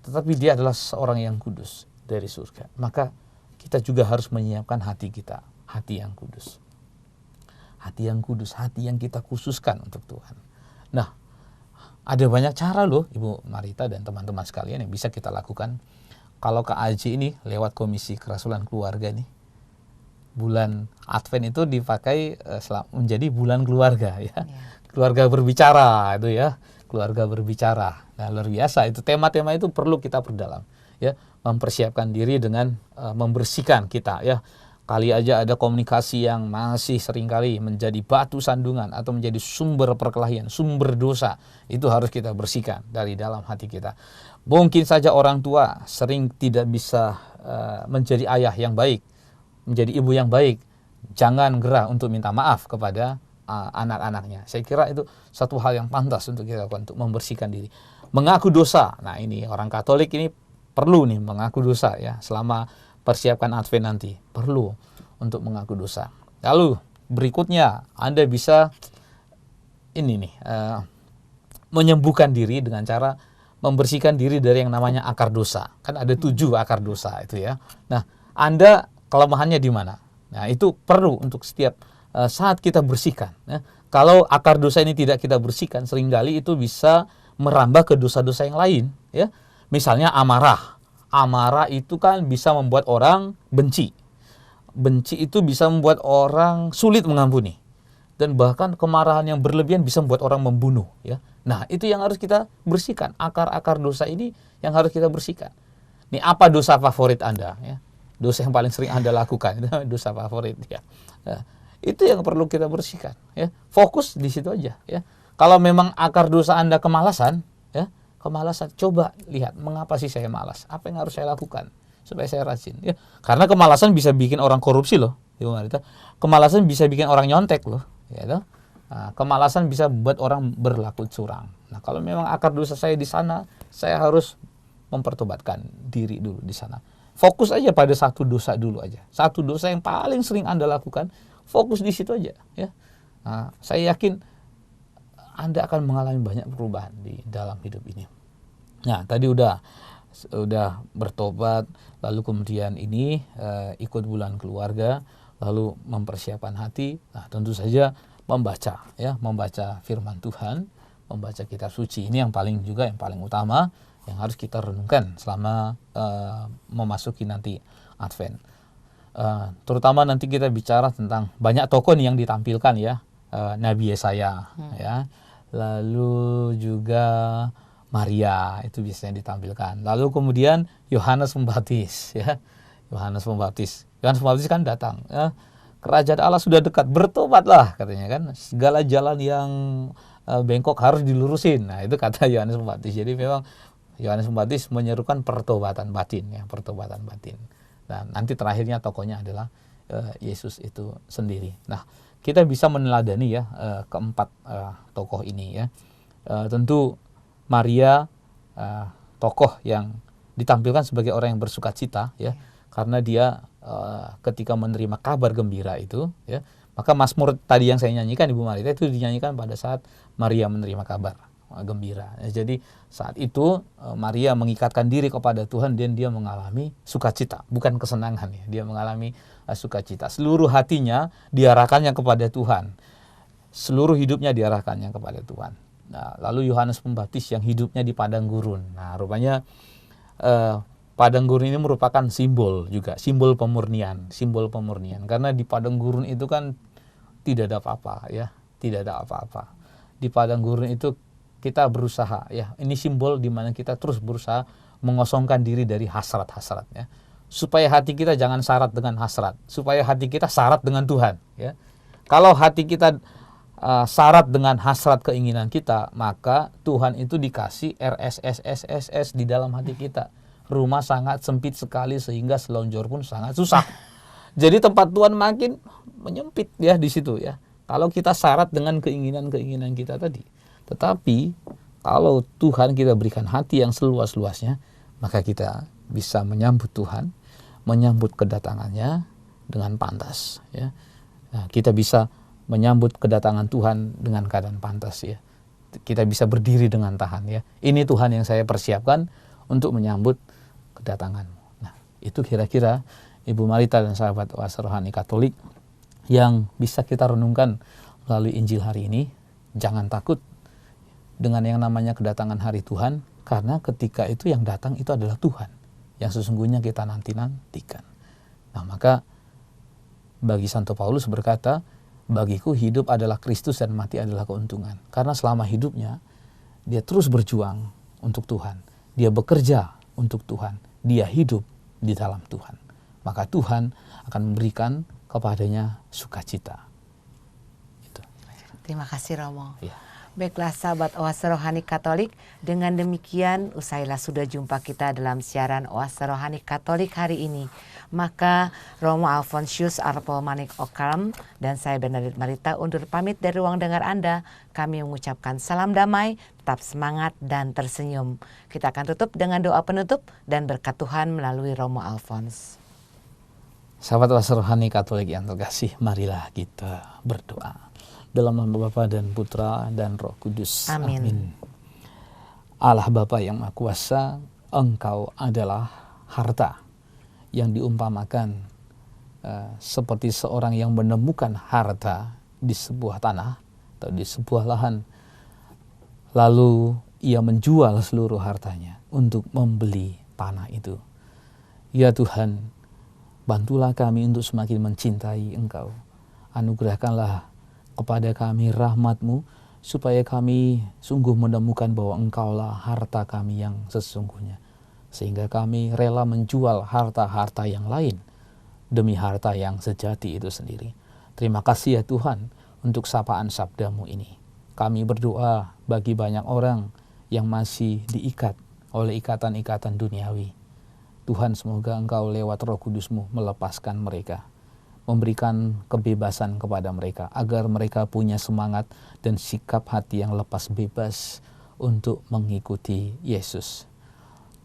tetapi dia adalah seorang yang kudus dari surga. Maka kita juga harus menyiapkan hati kita, hati yang kudus. Hati yang kudus, hati yang kita khususkan untuk Tuhan. Nah, ada banyak cara loh Ibu Marita dan teman-teman sekalian yang bisa kita lakukan. Kalau KAJ ini lewat Komisi Kerasulan Keluarga nih, bulan Advent itu dipakai menjadi bulan keluarga ya. Keluarga berbicara itu ya, keluarga berbicara. Nah, luar biasa itu, tema-tema itu perlu kita perdalam ya, mempersiapkan diri dengan membersihkan kita ya. Kali aja ada komunikasi yang masih seringkali menjadi batu sandungan atau menjadi sumber perkelahian, sumber dosa. Itu harus kita bersihkan dari dalam hati kita. Mungkin saja orang tua sering tidak bisa menjadi ayah yang baik, menjadi ibu yang baik. Jangan gerah untuk minta maaf kepada anak-anaknya. Saya kira itu satu hal yang pantas untuk kita lakukan, untuk membersihkan diri. Mengaku dosa. Nah, ini orang Katolik ini perlu nih mengaku dosa ya, selama persiapkan Advent nanti perlu untuk mengaku dosa. Lalu berikutnya Anda bisa menyembuhkan diri dengan cara membersihkan diri dari yang namanya akar dosa. Kan ada 7 akar dosa itu ya. Nah, Anda kelemahannya di mana? Nah, itu perlu untuk setiap saat kita bersihkan ya. Kalau akar dosa ini tidak kita bersihkan, seringkali itu bisa merambah ke dosa-dosa yang lain ya. Misalnya amarah. Amarah itu kan bisa membuat orang benci. Benci itu bisa membuat orang sulit mengampuni. Dan bahkan kemarahan yang berlebihan bisa membuat orang membunuh ya. Nah, itu yang harus kita bersihkan. Akar-akar dosa ini yang harus kita bersihkan. Nih, apa dosa favorit Anda ya? Dosa yang paling sering Anda lakukan itu dosa favorit ya. Nah, itu yang perlu kita bersihkan ya. Fokus di situ aja ya. Kalau memang akar dosa Anda kemalasan ya, kemalasan, coba lihat mengapa sih saya malas, apa yang harus saya lakukan supaya saya rajin ya. Karena kemalasan bisa bikin orang korupsi loh Ibu Marita. Kemalasan bisa bikin orang nyontek loh ya toh. Nah, kemalasan bisa membuat orang berlaku curang. Nah, kalau memang akar dosa saya di sana, saya harus mempertobatkan diri dulu di sana. Fokus aja pada satu dosa dulu aja, satu dosa yang paling sering Anda lakukan, fokus di situ aja ya. Nah, saya yakin Anda akan mengalami banyak perubahan di dalam hidup ini. Nah, tadi udah bertobat, lalu kemudian ini ikut bulan keluarga, lalu mempersiapkan hati. Nah, tentu saja membaca firman Tuhan, membaca kitab suci. Ini yang paling utama yang harus kita renungkan selama memasuki nanti Advent. Terutama nanti kita bicara tentang banyak tokoh nih yang ditampilkan ya. Nabi Yesaya ya. Lalu juga Maria itu biasanya ditampilkan. Lalu kemudian Yohanes Pembaptis ya. Yohanes Pembaptis kan datang ya. Kerajaan Allah sudah dekat, bertobatlah katanya kan. Segala jalan yang bengkok harus dilurusin. Nah, itu kata Yohanes Pembaptis. Jadi memang Yohanes Pembaptis menyerukan pertobatan batin ya, pertobatan batin. Dan nanti terakhirnya tokohnya adalah Yesus itu sendiri. Nah, kita bisa meneladani ya keempat tokoh ini ya. Tentu Maria tokoh yang ditampilkan sebagai orang yang bersukacita ya, karena dia ketika menerima kabar gembira itu ya, Maka Mazmur tadi yang saya nyanyikan Ibu Marita itu dinyanyikan pada saat Maria menerima kabar gembira. Jadi saat itu Maria mengikatkan diri kepada Tuhan dan dia mengalami sukacita, bukan kesenangan ya. Dia mengalami sukacita. Seluruh hatinya diarahkannya kepada Tuhan. Seluruh hidupnya diarahkannya kepada Tuhan. Nah, lalu Yohanes Pembaptis yang hidupnya di padang gurun. Nah, rupanya padang gurun ini merupakan simbol juga, simbol pemurnian. Karena di padang gurun itu kan tidak ada apa-apa ya, tidak ada apa-apa. Di padang gurun itu kita berusaha ya. Ini simbol di mana kita terus berusaha mengosongkan diri dari hasrat-hasrat ya. Supaya hati kita jangan syarat dengan hasrat, supaya hati kita syarat dengan Tuhan ya. Kalau hati kita syarat dengan hasrat keinginan kita, maka Tuhan itu dikasih RSS di dalam hati kita. Rumah sangat sempit sekali sehingga selonjor pun sangat susah. Jadi tempat Tuhan makin menyempit ya di situ ya. Kalau kita syarat dengan keinginan-keinginan kita tadi. Tetapi kalau Tuhan kita berikan hati yang seluas-luasnya, maka kita bisa menyambut Tuhan, menyambut kedatangannya dengan pantas ya. Nah, kita bisa menyambut kedatangan Tuhan dengan keadaan pantas ya. Kita bisa berdiri dengan tahan ya. Ini Tuhan yang saya persiapkan untuk menyambut kedatanganmu. Nah, itu kira-kira Ibu Marita dan sahabat Oase Rohani Katolik yang bisa kita renungkan melalui Injil hari ini. Jangan takut dengan yang namanya kedatangan hari Tuhan, karena ketika itu yang datang itu adalah Tuhan yang sesungguhnya kita nantikan. Nah, maka bagi Santo Paulus berkata, bagiku hidup adalah Kristus dan mati adalah keuntungan. Karena selama hidupnya dia terus berjuang untuk Tuhan, dia bekerja untuk Tuhan, dia hidup di dalam Tuhan. Maka Tuhan akan memberikan kepadanya sukacita. Itu. Terima kasih Romo. Ya. Baiklah sahabat Oase Rohani Katolik, dengan demikian usailah sudah jumpa kita dalam siaran Oase Rohani Katolik hari ini. Maka Romo Alfonsius Arpo Manik Okalm dan saya Bernadette Marita undur pamit dari ruang dengar Anda. Kami mengucapkan salam damai, tetap semangat dan tersenyum. Kita akan tutup dengan doa penutup dan berkat Tuhan melalui Romo Alfons. Sahabat Oase Rohani Katolik yang terkasih, marilah kita berdoa. Dalam nama Bapa dan Putra dan Roh Kudus. Amin. Amin. Allah Bapa yang Maha Kuasa, Engkau adalah harta yang diumpamakan seperti seorang yang menemukan harta di sebuah tanah atau di sebuah lahan. Lalu ia menjual seluruh hartanya untuk membeli tanah itu. Ya Tuhan, bantulah kami untuk semakin mencintai Engkau. Anugerahkanlah kepada kami rahmat-Mu, supaya kami sungguh menemukan bahwa Engkaulah harta kami yang sesungguhnya. Sehingga kami rela menjual harta-harta yang lain demi harta yang sejati itu sendiri. Terima kasih ya Tuhan untuk sapaan sabda-Mu ini. Kami berdoa bagi banyak orang yang masih diikat oleh ikatan-ikatan duniawi. Tuhan, semoga Engkau lewat Roh Kudus-Mu melepaskan mereka, memberikan kebebasan kepada mereka, agar mereka punya semangat dan sikap hati yang lepas bebas untuk mengikuti Yesus.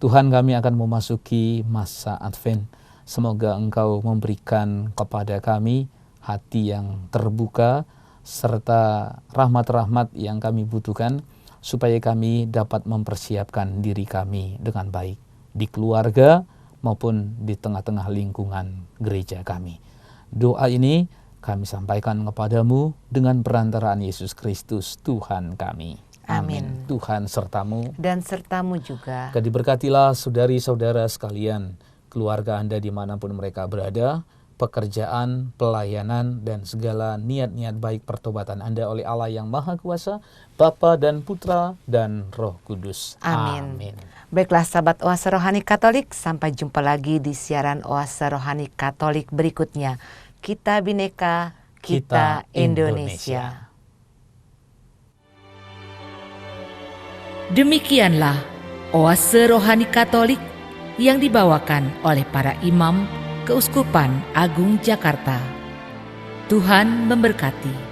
Tuhan, kami akan memasuki masa Advent. Semoga Engkau memberikan kepada kami hati yang terbuka, serta rahmat-rahmat yang kami butuhkan, supaya kami dapat mempersiapkan diri kami dengan baik, di keluarga maupun di tengah-tengah lingkungan gereja kami. Doa ini kami sampaikan kepadamu dengan perantaraan Yesus Kristus Tuhan kami. Amin. Tuhan sertamu Dan sertamu juga. Diberkatilah saudari-saudara sekalian, keluarga Anda dimanapun mereka berada, pekerjaan, pelayanan, dan segala niat-niat baik pertobatan Anda oleh Allah yang Maha Kuasa, Bapa dan Putra dan Roh Kudus. Amin. Amin. Baiklah sahabat Oase Rohani Katolik, sampai jumpa lagi di siaran Oase Rohani Katolik berikutnya. Kita Bhinneka, kita Indonesia. Demikianlah Oase Rohani Katolik yang dibawakan oleh para imam Keuskupan Agung Jakarta. Tuhan memberkati.